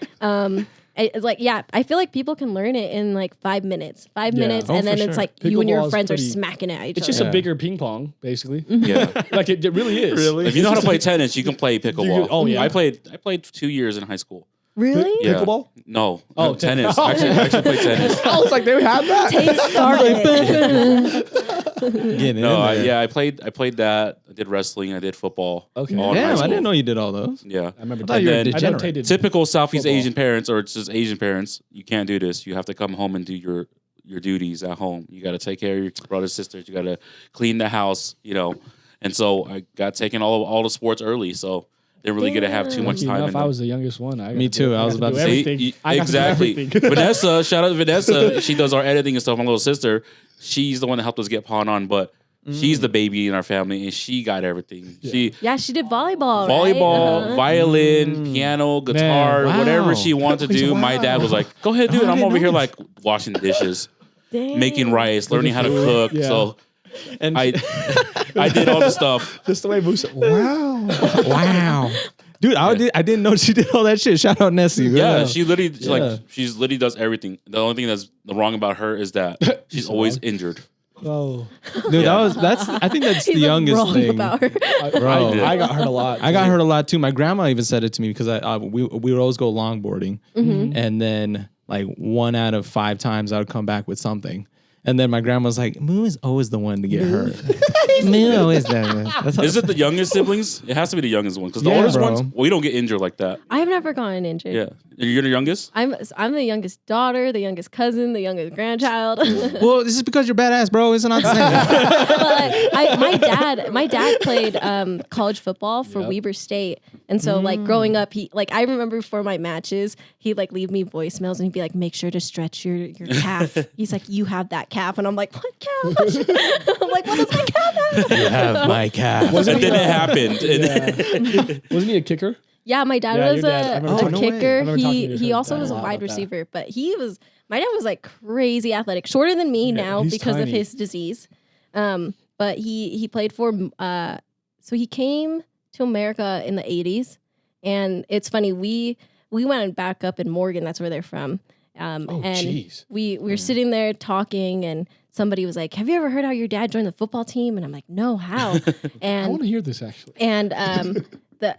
S4: It's like I feel like people can learn it in like 5 minutes. 5 minutes, and then it's like you and your friends are smacking it at each other.
S3: It's just a bigger ping pong, basically.
S1: Yeah,
S3: like it really is.
S2: Really?
S1: If you know how to play tennis, you can play pickleball.
S3: Oh yeah,
S1: I played 2 years in high school.
S4: Really?
S1: Yeah.
S3: Pickleball?
S1: No.
S3: Oh,
S1: tennis.
S3: tennis.
S1: Actually played tennis.
S3: I was like, they had that.
S4: Tate started.
S2: Getting
S1: No,
S2: in there.
S1: I played that. I did wrestling. I did football.
S3: Okay.
S1: all in high
S2: Damn, I
S1: school.
S2: know you did all those.
S1: Yeah.
S3: I remember.
S2: I thought you were a
S1: then-
S3: I know
S2: degenerate.
S3: Tate did.
S1: Typical Southeast
S3: Football.
S1: Asian parents, or it's just Asian parents, you can't do this. You have to come home and do your duties at home. You got to take care of your brothers, sisters. You got to clean the house, And so I got taken all the sports early, so didn't really get to have too much
S3: Lucky
S1: time.
S3: enough,
S1: in
S3: I
S1: them.
S3: was the youngest one.
S2: Me too. I was about to say-
S3: everything.
S1: See,
S3: I got to do
S1: exactly.
S3: everything.
S1: Vanessa, shout out to Vanessa. She does our editing and stuff. My little sister, she's the one that helped us get Pawn on, but she's the baby in our family, and she got everything.
S3: Yeah.
S4: Yeah, she did volleyball.
S1: Volleyball,
S4: Right?
S1: violin, piano, guitar,
S2: wow.
S1: whatever she wanted to do. My dad was like, "Go ahead, do it."
S2: I
S1: I'm
S2: didn't
S1: over here
S2: know
S1: like washing dishes,
S4: Dang.
S1: making rice, learning how to cook.
S3: Yeah.
S1: So
S2: And
S1: I did all the stuff.
S3: Just the way Musa. Wow.
S2: wow. Dude, I didn't know she did all that shit. Shout out Nessie.
S1: Yeah,
S2: Yeah.
S1: she literally
S2: Yeah.
S1: she's literally does everything. The only thing that's wrong about her is that she's always injured.
S3: Oh,
S2: Dude, I think that's the
S4: He's like
S2: youngest
S4: wrong
S2: thing.
S4: about her.
S2: Bro.
S3: I got hurt a lot.
S2: I got hurt a lot too. My grandma even said it to me because we would always go longboarding, and then like 1 out of 5 times I would come back with something, and then my grandma's like, "Moo is always the one to get hurt. Moo always that." That's how-
S1: Is it the youngest siblings? It has to be the youngest one because the
S2: Yeah,
S1: oldest
S2: bro.
S1: ones we don't get injured like that.
S4: I've never gotten injured.
S1: Yeah, you're the youngest.
S4: I'm the youngest daughter, the youngest cousin, the youngest grandchild.
S2: Well, this is because you're badass, bro. It's not the same.
S4: But my dad played college football for
S3: Yep.
S4: Weber State, and so like growing up, I remember for my matches, he'd like leave me voicemails and he'd be like, "Make sure to stretch your calf." He's like, "You have that calf," and I'm like, "What calf?" I'm like, "What does my calf have?"
S2: You have my calf.
S1: And then it happened.
S3: Wasn't he a kicker?
S4: Yeah, my dad
S3: Yeah,
S4: was
S3: your dad. I
S4: a
S3: remember
S2: talking-
S4: kicker.
S3: I remember talking to
S4: He
S3: your
S4: also
S3: dad
S4: was
S3: a
S4: a
S3: lot
S4: wide
S3: about that.
S4: receiver, but my dad was like crazy athletic, shorter than me
S3: Yeah,
S4: now
S3: he's
S4: because of
S3: tiny.
S4: his disease. But he played for so he came to America in the 80s, and it's funny, we went back up in Morgan, that's where they're from. And
S3: jeez.
S4: we were sitting there talking, and somebody was like, "Have you ever heard how your dad joined the football team?" And I'm like, "No, how?"
S3: I
S4: And
S3: want to hear this actually.
S4: and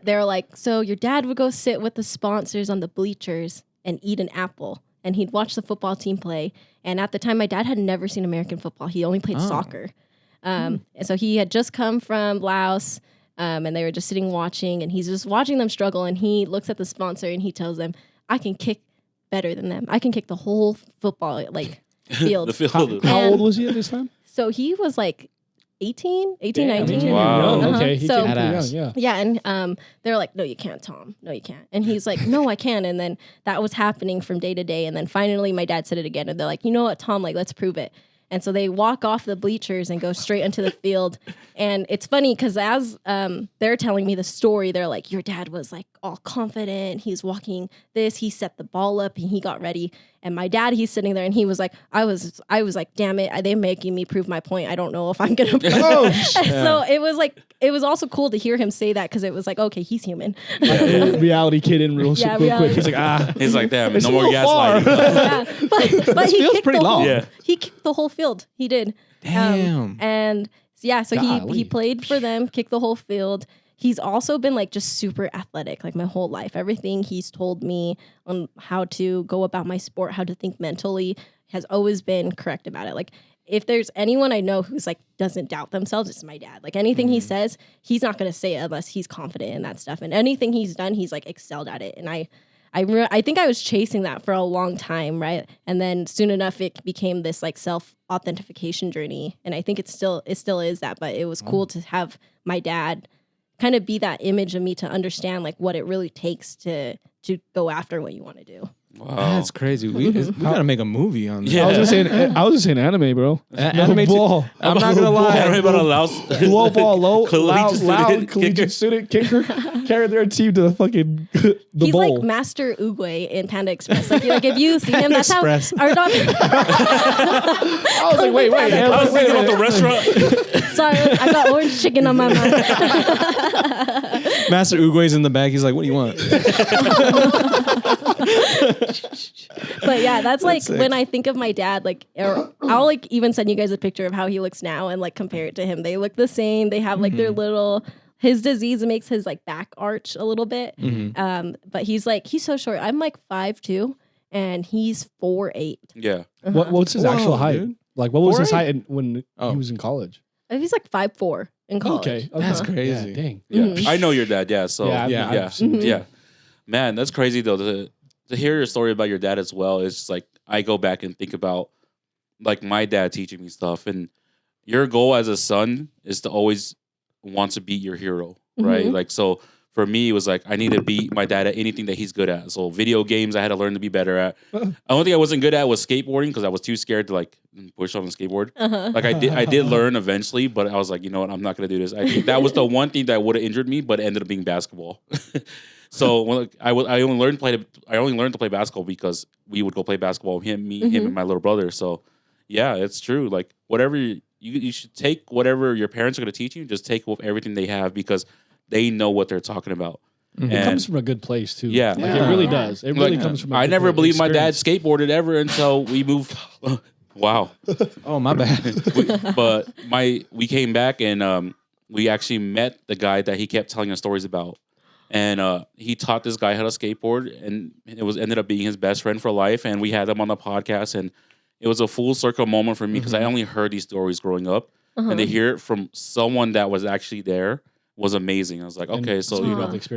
S4: they're like, "So your dad would go sit with the sponsors on the bleachers and eat an apple, and he'd watch the football team play." And at the time, my dad had never seen American football. He only played soccer. And so he had just come from Laos, and they were just sitting watching, and he's just watching them struggle. And he looks at the sponsor and he tells them, "I can kick better than them. I can kick the whole football field."
S1: The field.
S3: How
S4: And-
S3: old was he at this time?
S4: So he was like 18, 19.
S3: Damn,
S1: Wow.
S3: young. Okay, he
S4: So-
S3: came pretty young.
S2: Badass.
S3: Yeah.
S4: Yeah, and they're like, "No, you can't, Tom. No, you can't." And he's like, "No, I can." And then that was happening from day to day. And then finally, my dad said it again, and they're like, "You know what, Tom? Like, let's prove it." And so they walk off the bleachers and go straight into the field. And it's funny because as they're telling me the story, they're like, "Your dad was like all confident. He's walking this. He set the ball up and he got ready." And my dad, he's sitting there and he was like, I was like, "Damn it, they're making me prove my point. I don't know if I'm gonna."
S3: Oh,
S4: So it was also cool to hear him say that because it was like, okay, he's human.
S3: reality kid in real
S4: Yeah,
S3: quick.
S4: reality.
S3: He's like,
S1: He's like, "Damn,
S3: It's
S1: no
S3: a
S1: more
S3: little far.
S1: gaslighting."
S4: Yeah, but he
S2: feels
S4: kicked
S2: pretty
S4: the
S2: long.
S4: whole,
S1: Yeah.
S4: he kicked the whole field. He did.
S2: Damn.
S4: And yeah, so he
S3: Golly.
S4: played for them, kicked the whole field. He's also been like just super athletic, like my whole life. Everything he's told me on how to go about my sport, how to think mentally, has always been correct about it. Like if there's anyone I know who's like doesn't doubt themselves, it's my dad. Like anything he says, he's not going to say it unless he's confident in that stuff. And anything he's done, he's like excelled at it. And I think I was chasing that for a long time, right? And then soon enough, it became this like self-authentication journey. And I think it still is that, but it was cool to have my dad kind of be that image of me to understand like what it really takes to go after what you want to do.
S1: Wow.
S2: That's crazy. We gotta make a movie on this.
S1: Yeah.
S3: I was just saying anime, bro.
S2: Anime too.
S3: ball.
S2: I'm not gonna lie.
S1: Anime about a
S3: Low ball, loud,
S1: Collegiate
S3: collegiate student kicker carried their team to the fucking the
S4: He's
S3: bowl.
S4: like Master Oogway in Panda Express. Like if you see him, that's
S2: Express.
S4: how. Or not,
S3: I was like, wait.
S1: I was thinking about the restaurant.
S4: sorry, I got orange chicken on my mind.
S2: Master Uguay's in the back. He's like, "What do you want?"
S4: But yeah, that's like
S2: sick.
S4: when I think of my dad, like, or I'll like even send you guys a picture of how he looks now and like compare it to him. They look the same. They have like their little his disease makes his like back arch a little bit. But he's so short. I'm like 5'2", and he's 4'8".
S1: Yeah.
S3: What's his actual height?
S2: Dude.
S3: Like, what was his
S2: 4'8"?
S3: height when he was in college?
S4: He's like 5'4" in college.
S3: Okay.
S2: That's
S3: Yeah,
S2: crazy.
S3: dang.
S1: Yeah. I know your dad. Yeah. So
S3: Yeah,
S1: yeah.
S3: I've seen
S1: Yeah. Man, that's crazy though. To hear your story about your dad as well, it's just like I go back and think about like my dad teaching me stuff, and your goal as a son is to always want to beat your hero, right? Like, so for me, it was like I need to beat my dad at anything that he's good at. So video games, I had to learn to be better at. The only thing I wasn't good at was skateboarding because I was too scared to like push on the skateboard. Like I did learn eventually, but I was like, you know what, I'm not gonna do this. I think that was the one thing that would have injured me, but it ended up being basketball. So when I only learned to play basketball because we would go play basketball. Him, and my little brother. So yeah, it's true. Like whatever you should take whatever your parents are going to teach you. Just take with everything they have because they know what they're talking about.
S3: It comes from a good place too.
S1: Yeah.
S3: Like, it really does. It really comes from.
S1: I never believed my dad skateboarded ever until we moved. Wow.
S2: Oh, my bad.
S1: We came back and we actually met the guy that he kept telling us stories about. And he taught this guy how to skateboard, and it ended up being his best friend for life. And we had him on the podcast, and it was a full circle moment for me because I only heard these stories growing up, and to hear it from someone that was actually there was amazing. I was like, okay, so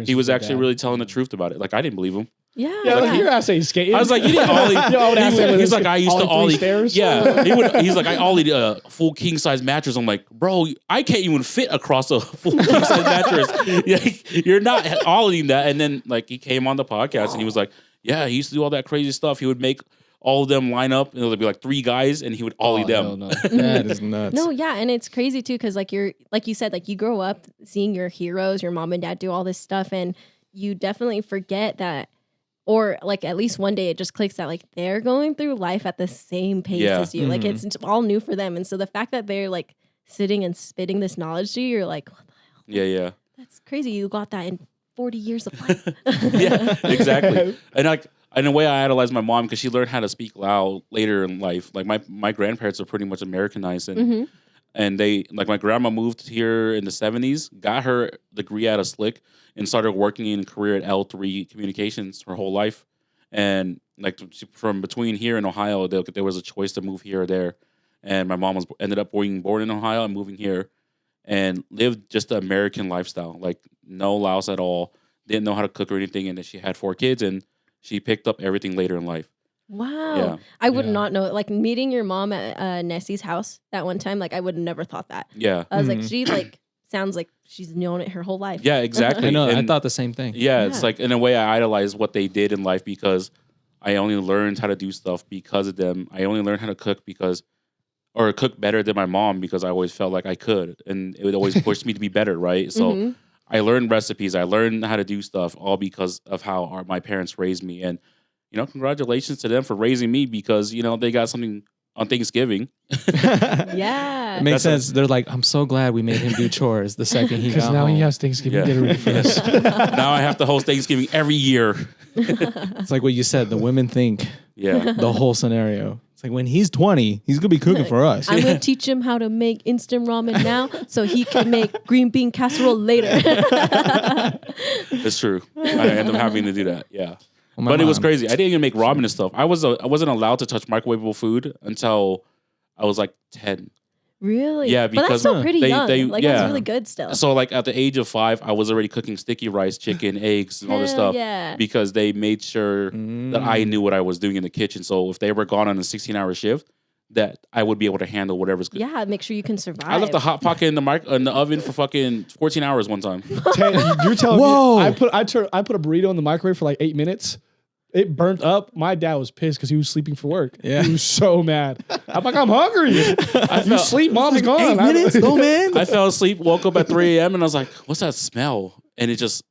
S1: he was actually really telling the truth about it. Like I didn't believe him.
S4: Yeah.
S3: Like your ass ain't skating.
S1: I was like, you didn't ollie. He's like, I used to ollie
S3: stairs.
S1: Yeah, he's like, I ollied a full king size mattress. I'm like, bro, I can't even fit across a full king size mattress. You're not ollieing that. And then like he came on the podcast and he was like, yeah, he used to do all that crazy stuff. He would make all of them line up and there'd be like 3 guys and he would ollie them.
S3: No.
S2: That is nuts.
S4: No, yeah, and it's crazy too because like you said, like you grow up seeing your heroes, your mom and dad do all this stuff, and you definitely forget that. Or like at least one day it just clicks that like they're going through life at the same pace as you. Like it's all new for them. And so the fact that they're like sitting and spitting this knowledge to you, you're like, what the hell?
S1: Yeah.
S4: That's crazy. You got that in 40 years of life.
S1: Yeah, exactly. And like in a way I idolize my mom because she learned how to speak loud later in life. Like my grandparents are pretty much Americanized and they like my grandma moved here in the 70s, got her degree out of Slick and started working in a career at L3 Communications her whole life. And like from between here and Ohio, there was a choice to move here or there. And my mom ended up being born in Ohio and moving here and lived just the American lifestyle, like no louse at all. Didn't know how to cook or anything. And then she had 4 kids and she picked up everything later in life.
S4: Wow.
S1: Yeah.
S4: I would not know. Like meeting your mom at Nessie's house that one time, like I would have never thought that.
S1: Yeah.
S4: I was like, she like sounds like she's known it her whole life.
S1: Yeah, exactly.
S2: I know. I
S1: And
S2: thought the same thing.
S1: yeah, it's like in a way I idolize what they did in life because I only learned how to do stuff because of them. I only learned how to cook or cook better than my mom because I always felt like I could. And it would always push me to be better, right? So I learned recipes. I learned how to do stuff all because of how my parents raised me. And, congratulations to them for raising me because, they got something on Thanksgiving.
S4: Yeah.
S2: It makes sense. They're like, I'm so glad we made him do chores the second he got
S3: Because now
S2: home.
S3: he has Thanksgiving dinner ready for us.
S1: Now I have to host Thanksgiving every year.
S2: It's like what you said. The women think
S1: Yeah.
S2: the whole scenario. It's like when he's 20, he's going to be cooking for us.
S4: I'm going to teach him how to make instant ramen now so he can make green bean casserole later.
S1: It's true. I end up having to do that. Yeah.
S2: Well, my
S1: But it was
S2: mom-
S1: crazy. I didn't even make ramen and stuff. I wasn't allowed to touch microwavable food until I was like 10.
S4: Really?
S1: Yeah,
S4: but that's
S1: because
S4: still pretty young. Like
S1: yeah.
S4: that's really good still.
S1: So like at the age of 5, I was already cooking sticky rice, chicken, eggs, and all this
S4: Hell
S1: stuff
S4: yeah.
S1: because they made sure that I knew what I was doing in the kitchen. So if they were gone on a 16-hour shift, that I would be able to handle whatever's good.
S4: Yeah, make sure you can survive.
S1: I left the hot pocket in the oven for fucking 14 hours one time.
S3: You're telling
S2: Whoa.
S3: me I put a burrito in the microwave for like 8 minutes. It burnt up. My dad was pissed because he was sleeping for work.
S2: Yeah.
S3: He was so mad. I'm like, I'm hungry. You sleep, mom's gone.
S2: 8 minutes? No, man.
S1: I fell asleep, woke up at 3 a.m. and I was like, what's that smell? And it just,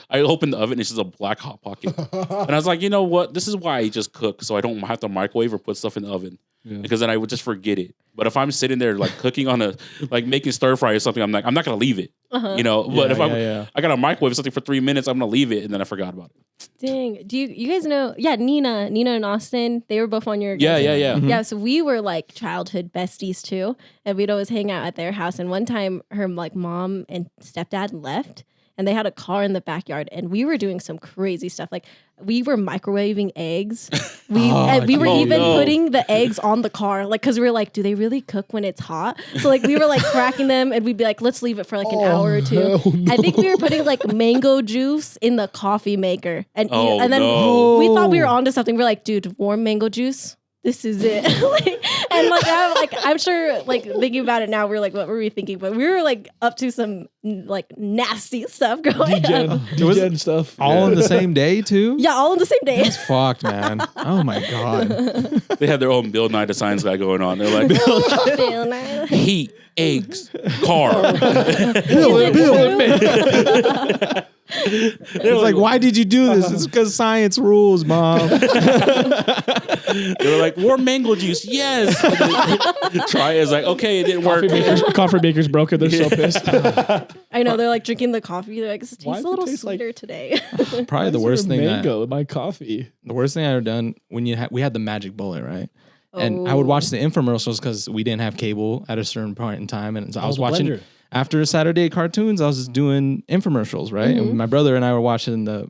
S1: I opened the oven, and it's just a black hot pocket. And I was like, you know what? This is why I just cook, so I don't have to microwave or put stuff in the oven. because then I would just forget it. But if I'm sitting there like cooking on making stir fry or something, I'm like, I'm not gonna leave it. You know, but if I got to microwave something for 3 minutes, I'm gonna leave it, and then I forgot about it.
S4: Dang. Do you guys know? Yeah, Nina and Austin, they were both on your.
S1: Yeah.
S4: Yeah, so we were like childhood besties too, and we'd always hang out at their house. And one time, her like mom and stepdad left, and they had a car in the backyard, and we were doing some crazy stuff. Like we were microwaving eggs. We were even putting the eggs on the car, like because we were like, do they really cook when it's hot? So like we were like cracking them, and we'd be like, let's leave it for like an hour or two.
S3: No.
S4: I think we were putting like mango juice in the coffee maker, and then we thought we were onto something. We're like, dude, warm mango juice. This is it. I'm sure, like thinking about it now, we're like, what were we thinking? But we were like up to some like nasty stuff going on.
S3: DGen stuff.
S2: All on the same day too?
S4: Yeah, all on the same day.
S2: That's fucked, man. Oh my God.
S1: They have their own Bill Nye the Science Guy going on. They're like, heat, eggs, car.
S2: It's like, why did you do this? It's because science rules, Mom.
S1: They were like, warm mango juice, yes. Try it. It's like, okay, it didn't work.
S3: Coffee makers broke it. They're so pissed.
S4: I know, they're like drinking the coffee. They're like, it
S3: Why
S4: tastes
S3: does
S4: a
S3: it
S4: little
S3: taste like-
S4: sweeter today.
S2: Probably the worst thing
S3: mango in my coffee.
S2: the worst thing I ever done when we had the magic bullet, right? And I would watch the infomercials because we didn't have cable at a certain point in time, and so I was watching
S3: blender.
S2: after Saturday cartoons. I was just doing infomercials, right? And my brother and I were watching the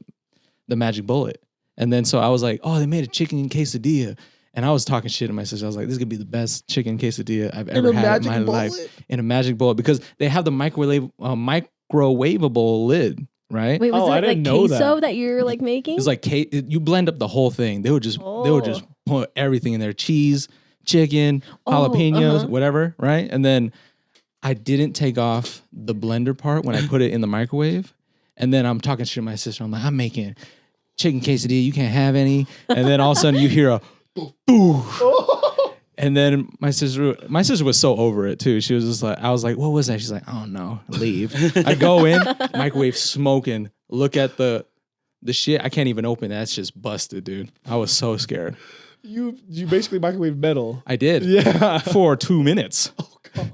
S2: magic bullet, and then so I was like, "Oh, they made a chicken quesadilla," and I was talking shit to my sister. I was like, "This is gonna be the best chicken quesadilla I've ever had in my life in a magic bullet," because they have the microwavable lid, right?
S4: Wait, was
S3: Oh, I
S4: it like
S3: didn't know
S4: queso that you're like making?
S2: It's like you blend up the whole thing. They would just put everything in there: cheese, chicken, jalapenos, whatever, right? And then I didn't take off the blender part when I put it in the microwave. And then I'm talking shit to my sister. I'm like, I'm making chicken quesadilla. You can't have any. And then all of a sudden you hear a boo. And then my sister was so over it too. She was just like, I was like, what was that? She's like, oh no, leave. I go in, microwave smoking, look at the shit. I can't even open that. It's just busted, dude. I was so scared.
S3: You basically microwave metal.
S2: I did.
S3: Yeah.
S2: For 2 minutes. Oh, God.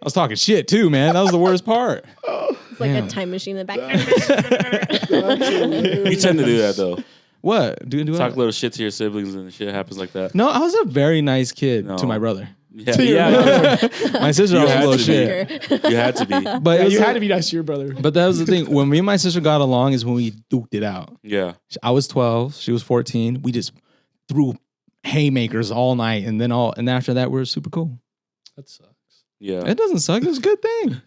S2: I was talking shit too, man. That was the worst part.
S4: It's like a time machine in the back.
S1: You tend to do that though.
S2: What? Do
S1: Talk little shit to your siblings and shit happens like that.
S2: No, I was a very nice kid to my brother.
S1: Yeah.
S2: My sister was a
S1: had
S2: little
S1: to
S2: shit.
S1: You had to be.
S2: But
S3: You had to be nice to your brother.
S2: But that was the thing. When me and my sister got along is when we duked it out.
S1: Yeah.
S2: I was 12. She was 14. We just threw haymakers all night, and after that, we were super cool.
S3: That sucks.
S1: Yeah.
S2: It doesn't suck. It was a good thing.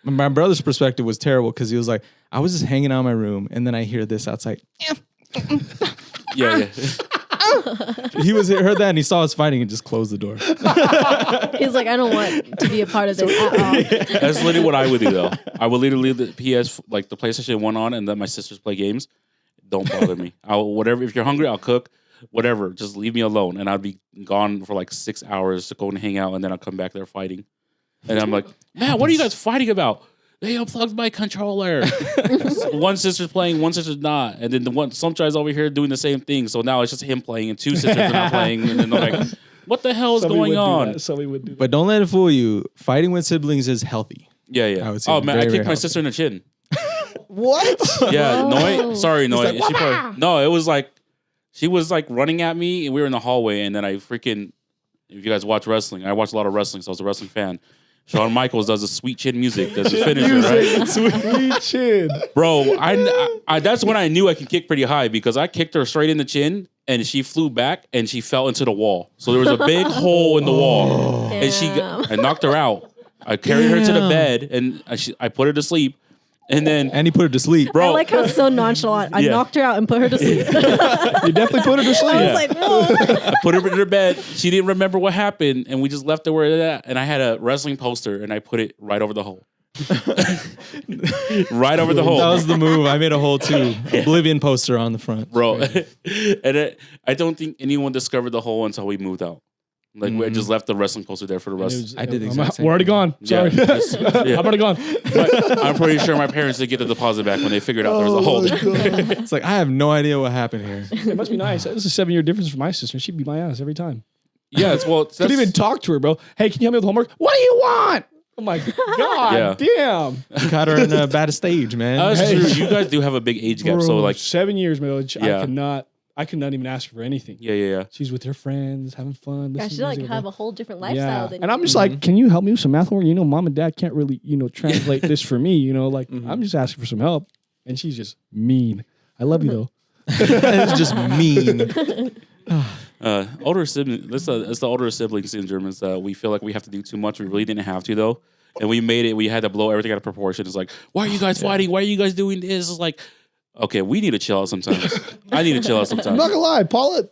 S2: My brother's perspective was terrible because he was like, I was just hanging out in my room, and then I hear this outside.
S1: Yeah.
S2: He heard that and he saw us fighting and just closed the door.
S4: He's like, I don't want to be a part of this at all.
S1: That's literally what I would do though. I would literally leave the the PlayStation 1 on and let my sisters play games. Don't bother me. Whatever. If you're hungry, I'll cook. Whatever. Just leave me alone. And I'd be gone for like 6 hours to go and hang out, and then I'll come back there fighting. And I'm like, man, what are you guys fighting about? They unplugged my controller. One sister's playing, one sister's not. And then some guy's over here doing the same thing. So now it's just him playing and two sisters are not playing. And then I'm like, what the hell is going on?
S3: Somebody would do that.
S2: But don't let it fool you. Fighting with siblings is healthy.
S1: Yeah.
S2: I would say
S1: Oh, man, I
S2: very,
S1: kicked
S2: very
S1: my sister in the chin.
S3: What?
S1: Yeah,
S4: Whoa.
S1: Noi. Sorry, Noi.
S3: like,
S1: No, it was like, she was like running at me and we were in the hallway. And then if you guys watch wrestling, I watch a lot of wrestling, so I was a wrestling fan. Shawn Michaels does the sweet chin music. That's his finisher, right?
S3: Sweet chin.
S1: Bro, I that's when I knew I could kick pretty high because I kicked her straight in the chin and she flew back and she fell into the wall. So there was a big hole in the wall. And I knocked her out. I carried her to the bed and I put her to sleep. And then
S2: And he put her to sleep.
S1: bro,
S4: I like how it's so nonchalant. I
S1: Yeah.
S4: knocked her out and put her to sleep.
S3: You definitely put her to sleep.
S4: I was like, no.
S1: I put her in her bed. She didn't remember what happened, and we just left her where it at. And I had a wrestling poster, and I put it right over the hole. Right over the hole.
S2: That was the move. I made a hole too. Oblivion poster on the front.
S1: Bro. And I don't think anyone discovered the hole until we moved out. Like, we just left the wrestling poster there for the rest.
S2: I did the exact same
S3: We're already gone. Sorry.
S1: Yeah.
S3: I'm already gone.
S1: But I'm pretty sure my parents did get the deposit back when they figured out there was a hole there.
S2: It's like, I have no idea what happened here.
S3: It must be nice. This is a 7-year difference for my sister. She'd beat my ass every time.
S1: Yeah, it's
S3: Couldn't even talk to her, bro. Hey, can you help me with homework? What do you want? Oh my God, damn.
S2: You got her in a bad stage, man.
S1: That's true. You guys do have a big age gap, so like
S3: 7 years, man.
S1: Yeah.
S3: I could not even ask her for anything.
S1: yeah.
S3: She's with her friends, having fun.
S4: Yeah,
S3: listening
S4: she
S3: to
S4: like
S3: music,
S4: have
S3: bro.
S4: a whole different lifestyle than
S3: And I'm
S4: you.
S3: just like, can you help me with some math homework? You know, mom and dad can't really, translate this for me. You know, like I'm just asking for some help, and she's just mean. I love you though.
S2: It's just mean.
S1: Older sibling. It's the older sibling syndrome. Is we feel like we have to do too much. We really didn't have to though, and we made it. We had to blow everything out of proportion. It's like, why are you guys fighting? Why are you guys doing this? It's like, okay, we need to chill out sometimes. I need to chill out
S3: I'm
S1: sometimes.
S3: not gonna lie, Paula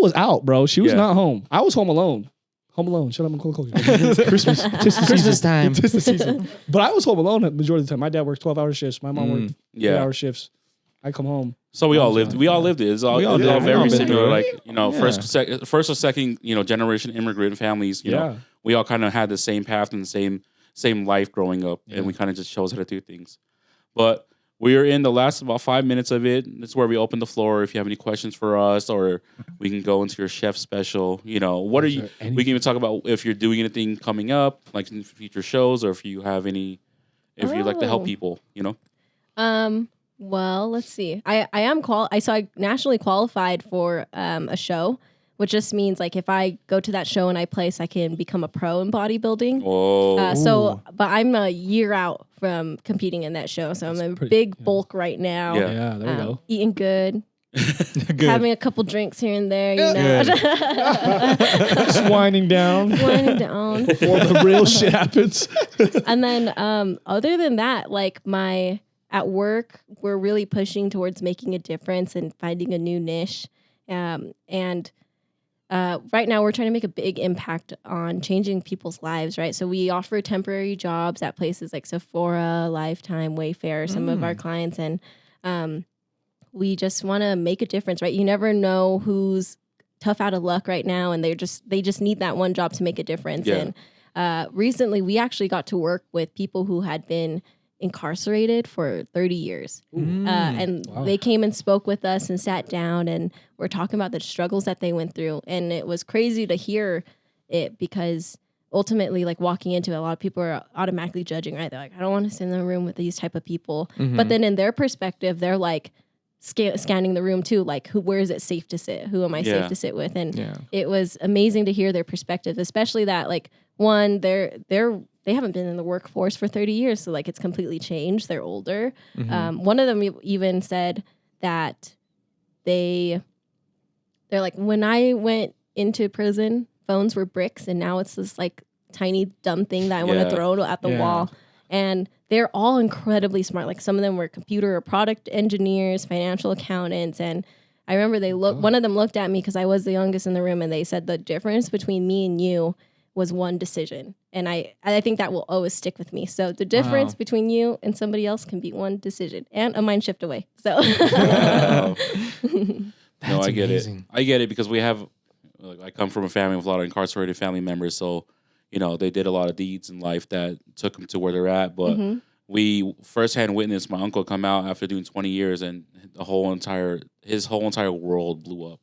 S3: was out, bro. She was not home. I was home alone. Home alone. Shut up and call Christmas.
S2: Christmas time.
S3: Tis the season. But I was home alone the majority of the time. My dad worked 12-hour shifts. My mom worked 8-hour shifts. I come home.
S1: So we all lived. We all lived it. It's all very similar. Like first or second generation immigrant families. You know, we all kind of had the same path and the same life growing up, and we kind of just chose how to do things. But we are in the last about 5 minutes of it. This is where we open the floor. If you have any questions for us, or we can go into your chef special. You know, what are you? We can even talk about if you're doing anything coming up, like in future shows, or if you have any, if you'd like to help people. You know.
S4: Well, let's see. I am I nationally qualified for a show, which just means like if I go to that show and I place, I can become a pro in bodybuilding.
S1: Oh.
S4: But I'm a year out from competing in that show, so I'm a big bulk right now.
S3: Yeah, there we go.
S4: Eating good. Having a couple drinks here and there, you know.
S3: Just winding down
S4: Winding down.
S3: before the real shit happens.
S4: And then other than that, like at work, we're really pushing towards making a difference and finding a new niche. And right now, we're trying to make a big impact on changing people's lives, right? So we offer temporary jobs at places like Sephora, Lifetime, Wayfair, some of our clients. And we just want to make a difference, right? You never know who's tough out of luck right now, and they just need that one job to make a difference.
S1: Yeah.
S4: And recently, we actually got to work with people who had been incarcerated for 30 years. And they came and spoke with us and sat down and we're talking about the struggles that they went through. And it was crazy to hear it because ultimately, like walking into it, a lot of people are automatically judging, right? They're like, I don't want to sit in the room with these type of people. But then in their perspective, they're like scanning the room too. Like, where is it safe to sit? Who am I safe to sit with? And it was amazing to hear their perspective, especially that like one, they haven't been in the workforce for 30 years. So like it's completely changed. They're older. One of them even said that they're like, when I went into prison, phones were bricks and now it's this like tiny dumb thing that I want to throw at the wall. And they're all incredibly smart. Like some of them were computer or product engineers, financial accountants. And I remember one of them looked at me because I was the youngest in the room and they said the difference between me and you was one decision. And I think that will always stick with me. So the difference between you and somebody else can be one decision and a mind shift away. So
S1: Wow. No, I get
S2: amazing.
S1: it. I get it because we have, I come from a family with a lot of incarcerated family members. So, they did a lot of deeds in life that took them to where they're at. But we firsthand witnessed my uncle come out after doing 20 years and his whole entire world blew up.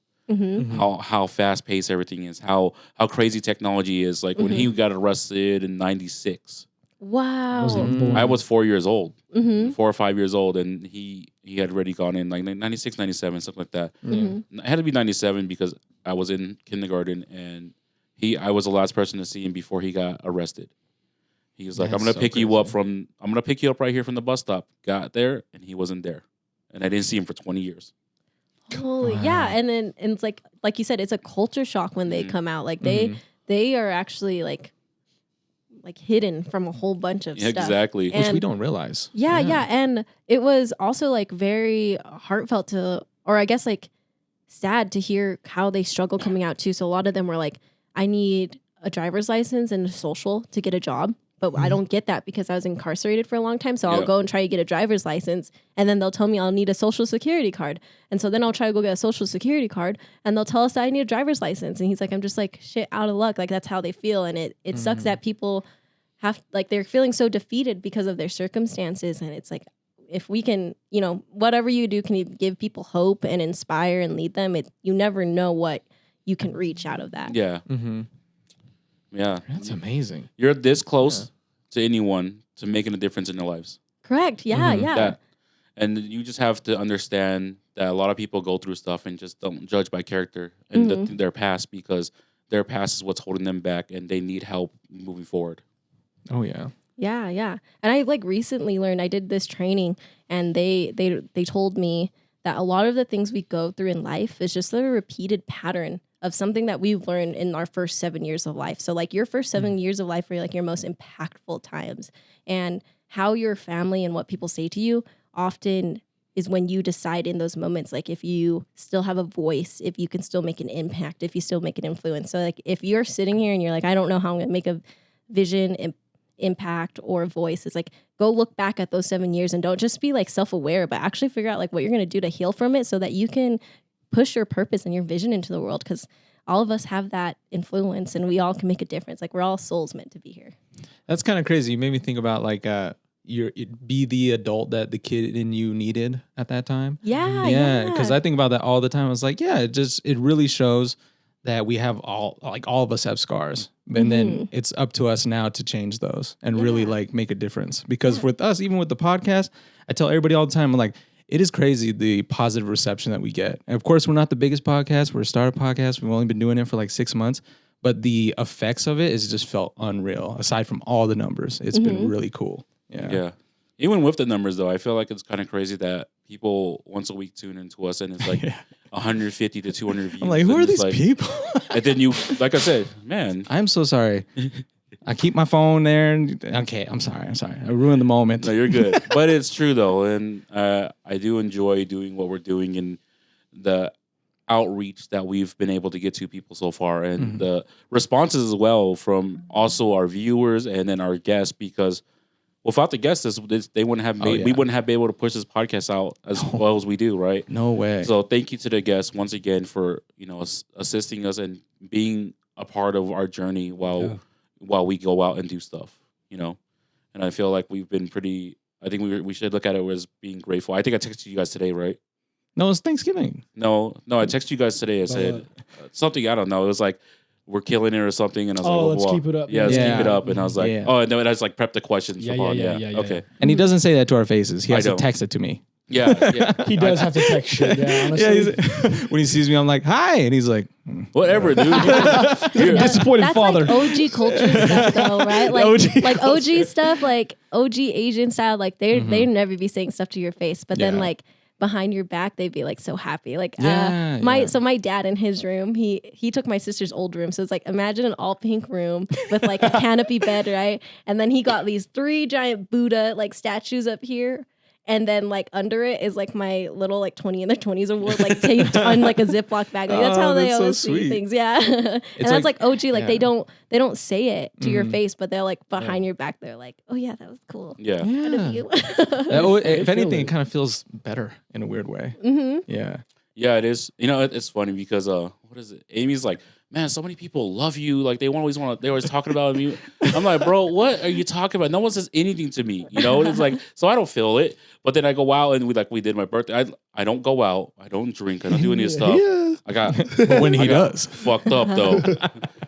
S1: How fast paced everything is, how crazy technology is. Like when he got arrested in '96.
S4: Wow.
S1: I was 4 years old, 4 or 5 years old, and he had already gone in like 96, 97, something like that. It had to be 97 because I was in kindergarten and I was the last person to see him before he got arrested. He was like, I'm gonna pick you up right here from the bus stop. Got there and he wasn't there. And I didn't see him for 20 years.
S4: Holy and it's like you said, it's a culture shock when they come out. Like they are actually like hidden from a whole bunch of stuff.
S1: Exactly.
S2: Which we don't realize.
S4: Yeah. And it was also like very heartfelt or I guess like sad to hear how they struggle coming out too. So a lot of them were like, I need a driver's license and a social to get a job. But I don't get that because I was incarcerated for a long time. So I'll go and try to get a driver's license. And then they'll tell me I'll need a social security card. And so then I'll try to go get a social security card. And they'll tell us that I need a driver's license. And he's like, I'm just like, shit, out of luck. Like, that's how they feel. And it sucks that people they're feeling so defeated because of their circumstances. And it's like, if we can, whatever you do, can you give people hope and inspire and lead them? You never know what you can reach out of that.
S1: Yeah.
S2: Mm-hmm.
S1: Yeah.
S2: That's amazing.
S1: You're this close to anyone to making a difference in their lives.
S4: Correct. Yeah.
S2: Mhm.
S4: Yeah.
S1: And you just have to understand that a lot of people go through stuff and just don't judge by character and their past, because their past is what's holding them back and they need help moving forward.
S2: Oh yeah.
S4: Yeah, yeah. And I like recently learned, I did this training and they told me that a lot of the things we go through in life is just a repeated pattern of something that we've learned in our first 7 years of life. So like your first 7 years of life are like your most impactful times, and how your family and what people say to you often is when you decide in those moments, like if you still have a voice, if you can still make an impact, if you still make an influence. So like if you're sitting here and you're like, I don't know how I'm going to make a vision impact or a voice, it's like, go look back at those 7 years and don't just be like self-aware, but actually figure out like what you're going to do to heal from it so that you can push your purpose and your vision into the world, because all of us have that influence and we all can make a difference. Like we're all souls meant to be here.
S2: That's kind of crazy. You made me think about like be the adult that the kid in you needed at that time.
S4: Yeah.
S2: Because I think about that all the time. I was like, yeah, it really shows that we have all of us have scars, and then it's up to us now to change those and really like make a difference. Because with us, even with the podcast, I tell everybody all the time, I'm like, it is crazy the positive reception that we get. And of course, we're not the biggest podcast. We're a startup podcast. We've only been doing it for like 6 months, but the effects of it is just felt unreal. Aside from all the numbers, it's been really cool.
S1: Yeah. Even with the numbers, though, I feel like it's kind of crazy that people once a week tune into us and it's like 150 to 200 views.
S2: I'm like, who are these people?
S1: And then you, like I said, man.
S2: I'm so sorry. I keep my phone there. And, okay, I'm sorry. I ruined the moment.
S1: No, you're good. But it's true, though. And I do enjoy doing what we're doing and the outreach that we've been able to get to people so far. And the responses as well from also our viewers and then our guests, because without the guests, they wouldn't have made, we wouldn't have been able to push this podcast out as well as we do, right?
S2: No way.
S1: So thank you to the guests once again for assisting us and being a part of our journey while we go out and do stuff, And I feel like we've been pretty. I think we should look at it as being grateful. I think I texted you guys today, right?
S2: No, it's Thanksgiving.
S1: No, I texted you guys today. I said something. I don't know. It was like, we're killing it or something, and I was like,
S3: let's keep it up.
S1: Yeah, let's keep it up. And I was like, oh, and then I just like prepped the questions. Okay.
S2: And he doesn't say that to our faces. He has to text it to me.
S1: Yeah.
S3: He does have to text shit. Yeah, honestly.
S2: When he sees me, I'm like, hi, and he's like,
S1: whatever, dude.
S3: You're a disappointed
S4: That's
S3: father.
S4: like OG culture stuff, though, right? Like OG stuff, like OG Asian style. Like they'd never be saying stuff to your face, but then like behind your back, they'd be like so happy. Like so my dad in his room, he took my sister's old room. So it's like, imagine an all pink room with like a canopy bed, right? And then he got these 3 giant Buddha like statues up here. And then like under it is like my little like 20 in their 20s award, like taped on like a Ziploc bag. Like that's how they always see things. Yeah. And that's like OG, like they don't say it to your face, but they're like behind your back. They're like, oh yeah, that was cool.
S1: Yeah.
S4: Good of you.
S2: If anything, it kind of feels better in a weird way. Yeah.
S1: Yeah, it is. It's funny because what is it? Amy's like, man, so many people love you. Like they always talking about me. I'm like, bro, what are you talking about? No one says anything to me. It's like, so I don't feel it. But then I go out and we did my birthday. I don't go out. I don't drink. I don't do any of this stuff.
S3: Yeah.
S1: I got
S2: when he does
S1: fucked up though.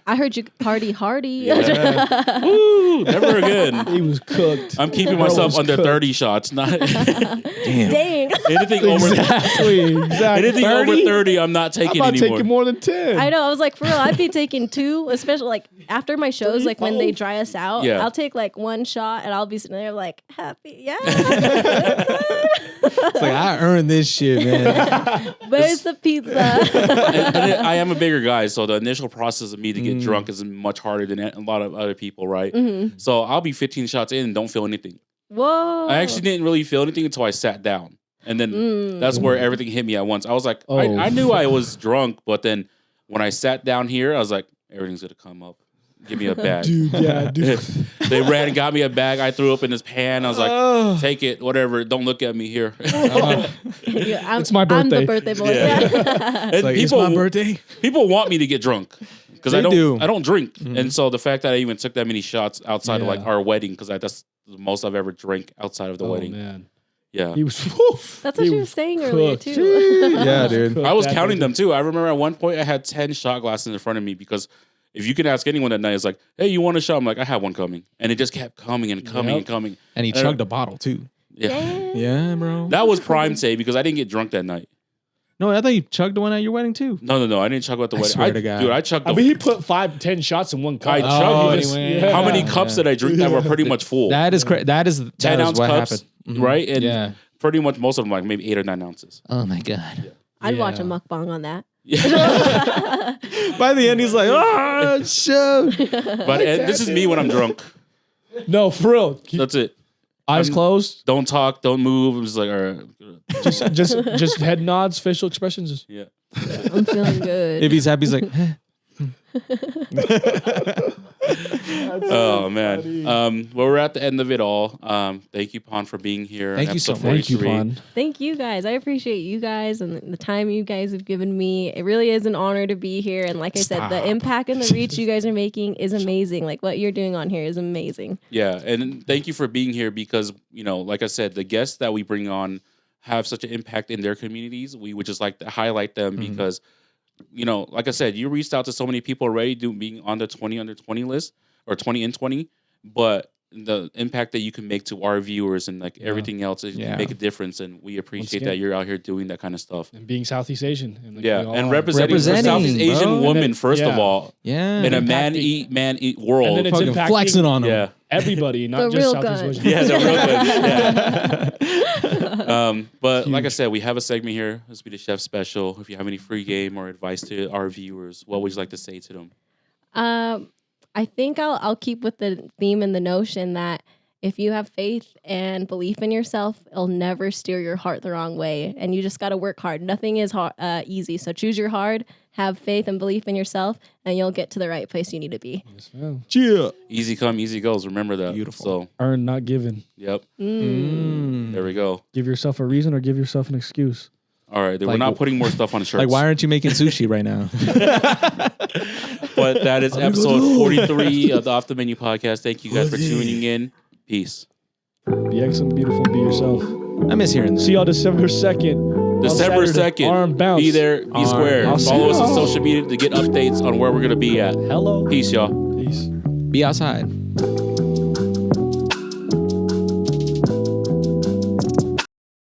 S4: I heard you party hardy.
S1: Yeah. Woo, never again.
S3: He was cooked.
S1: I'm keeping myself under 30 shots. Not
S2: Damn.
S4: Dang.
S1: anything over anything
S3: 30?
S1: over 30. I'm not taking
S3: I'm not
S1: anymore.
S3: taking more than 10.
S4: I know. I was like, for real, I'd be taking 2, especially like after my shows, like when they dry us out.
S1: Yeah.
S4: I'll take like 1 shot and I'll be sitting there like happy. Yeah.
S2: It's like, I earned this shit, man.
S4: Where's the pizza?
S1: and I am a bigger guy, so the initial process of me to get drunk is much harder than a lot of other people, right? So I'll be 15 shots in and don't feel anything.
S4: Whoa.
S1: I actually didn't really feel anything until I sat down. And then that's where everything hit me at once. I was like, I knew I was drunk, but then when I sat down here, I was like, everything's going to come up. Give me a bag.
S3: Dude.
S1: They ran and got me a bag. I threw up in his pan. I was like, take it, whatever. Don't look at me here.
S3: It's my birthday.
S4: I'm the birthday boy.
S1: And
S2: Like, it's my birthday.
S1: People want me to get drunk because I
S2: do.
S1: don't drink. And so the fact that I even took that many shots outside of like our wedding, because that's the most I've ever drank outside of the wedding.
S3: Man.
S1: Yeah.
S3: He was.
S4: That's what
S3: he
S4: you were saying earlier
S3: cooked.
S4: too.
S2: Yeah, dude.
S1: I was
S3: That
S1: counting
S3: day.
S1: them too. I remember at one point I had 10 shot glasses in front of me because if you can ask anyone that night, it's like, hey, you want a shot? I'm like, I have one coming. And it just kept coming and coming and coming.
S2: And he chugged a bottle too.
S1: Yeah.
S2: Yeah, bro.
S1: That was prime day because I didn't get drunk that night.
S2: No, I thought you chugged the one at your wedding too.
S1: No. I didn't chug at the wedding.
S2: swear to God.
S1: Dude, I chugged
S3: I
S1: the
S3: mean, he put 5-10 shots in one cup.
S1: I chugged it.
S2: anyway.
S1: How many cups did I drink that were pretty much full?
S2: That is crazy. That is
S1: 10-ounce
S2: what
S1: cups,
S2: happened. Mhm.
S1: right? And
S2: Yeah.
S1: pretty much most of them like maybe 8 or 9 ounces.
S2: Oh my god.
S4: I'd watch a
S3: Yeah.
S4: mukbang on that.
S1: Yeah.
S2: By the end, he's like, "Ah, shoot."
S1: But this is me when I'm drunk.
S3: No, for real.
S1: That's it.
S3: Eyes closed.
S1: Don't talk. Don't move. I'm just like, all right.
S3: Just head nods, facial expressions.
S1: Yeah.
S4: I'm feeling good.
S2: If he's happy, he's like,
S1: Oh man. Well, we're at the end of it all. Thank you, Pon, for being here.
S2: Thank
S1: on
S2: you so
S1: episode
S2: much.
S3: Thank you,
S1: 43.
S3: Pon.
S4: Thank you guys. I appreciate you guys and the time you guys have given me. It really is an honor to be here. And like I said, the impact and the reach you guys are making is amazing. Like what you're doing on here is amazing.
S1: Yeah, and thank you for being here because, like I said, the guests that we bring on have such an impact in their communities. We would just like to highlight them because, like I said, you reached out to so many people already being on the 20 under 20 list or 20 in 20, but the impact that you can make to our viewers and like everything else is you
S2: Yeah.
S1: make a difference, and we appreciate
S3: again.
S1: that you're out here doing that kind of stuff.
S3: And being Southeast Asian. And like,
S1: Yeah,
S3: we all
S1: and
S3: are.
S1: representing
S2: Representing,
S1: Southeast Asian
S2: bro.
S1: women
S3: And then-
S1: first of
S3: yeah.
S1: all
S2: yeah.
S1: in a
S3: impacting-
S1: man eat world.
S3: And then it's
S2: fucking
S3: impacting
S2: flexing on him.
S1: Yeah.
S3: everybody, not
S4: The
S3: just
S4: real
S3: Southeast
S4: gun.
S3: Asian.
S1: Yeah, they're real good. Yeah. But like I said, we have a segment here. This will be the chef special. If you have any free game or advice to our viewers, what would you like to say to them?
S4: I think I'll keep with the theme and the notion that if you have faith and belief in yourself, it'll never steer your heart the wrong way. And you just got to work hard. Nothing is easy. So choose your hard, have faith and belief in yourself, and you'll get to the right place you need to be.
S2: Yeah.
S1: Easy come, easy goes. Remember that.
S2: Beautiful.
S1: So,
S3: Earn, not given.
S1: yep.
S2: Mm.
S1: There we go.
S3: Give yourself a reason or give yourself an excuse.
S1: All right. We're
S2: Like-
S1: not putting more stuff on the shirts.
S2: Like, why aren't you making sushi right now?
S1: But that is episode 43 of the Off the Menu podcast. Thank you guys for tuning in. Peace.
S3: Be excellent, beautiful, be yourself.
S2: I miss hearing that.
S3: See y'all December 2nd.
S1: December
S3: on Saturday.
S1: 2nd.
S3: Arm bounce.
S1: Be there. Be
S2: Arm.
S1: square.
S3: I'll see
S1: Follow us on
S3: y'all.
S1: social media to get updates on where we're going to be at.
S3: Hello.
S1: Peace, y'all.
S3: Peace.
S2: Be outside.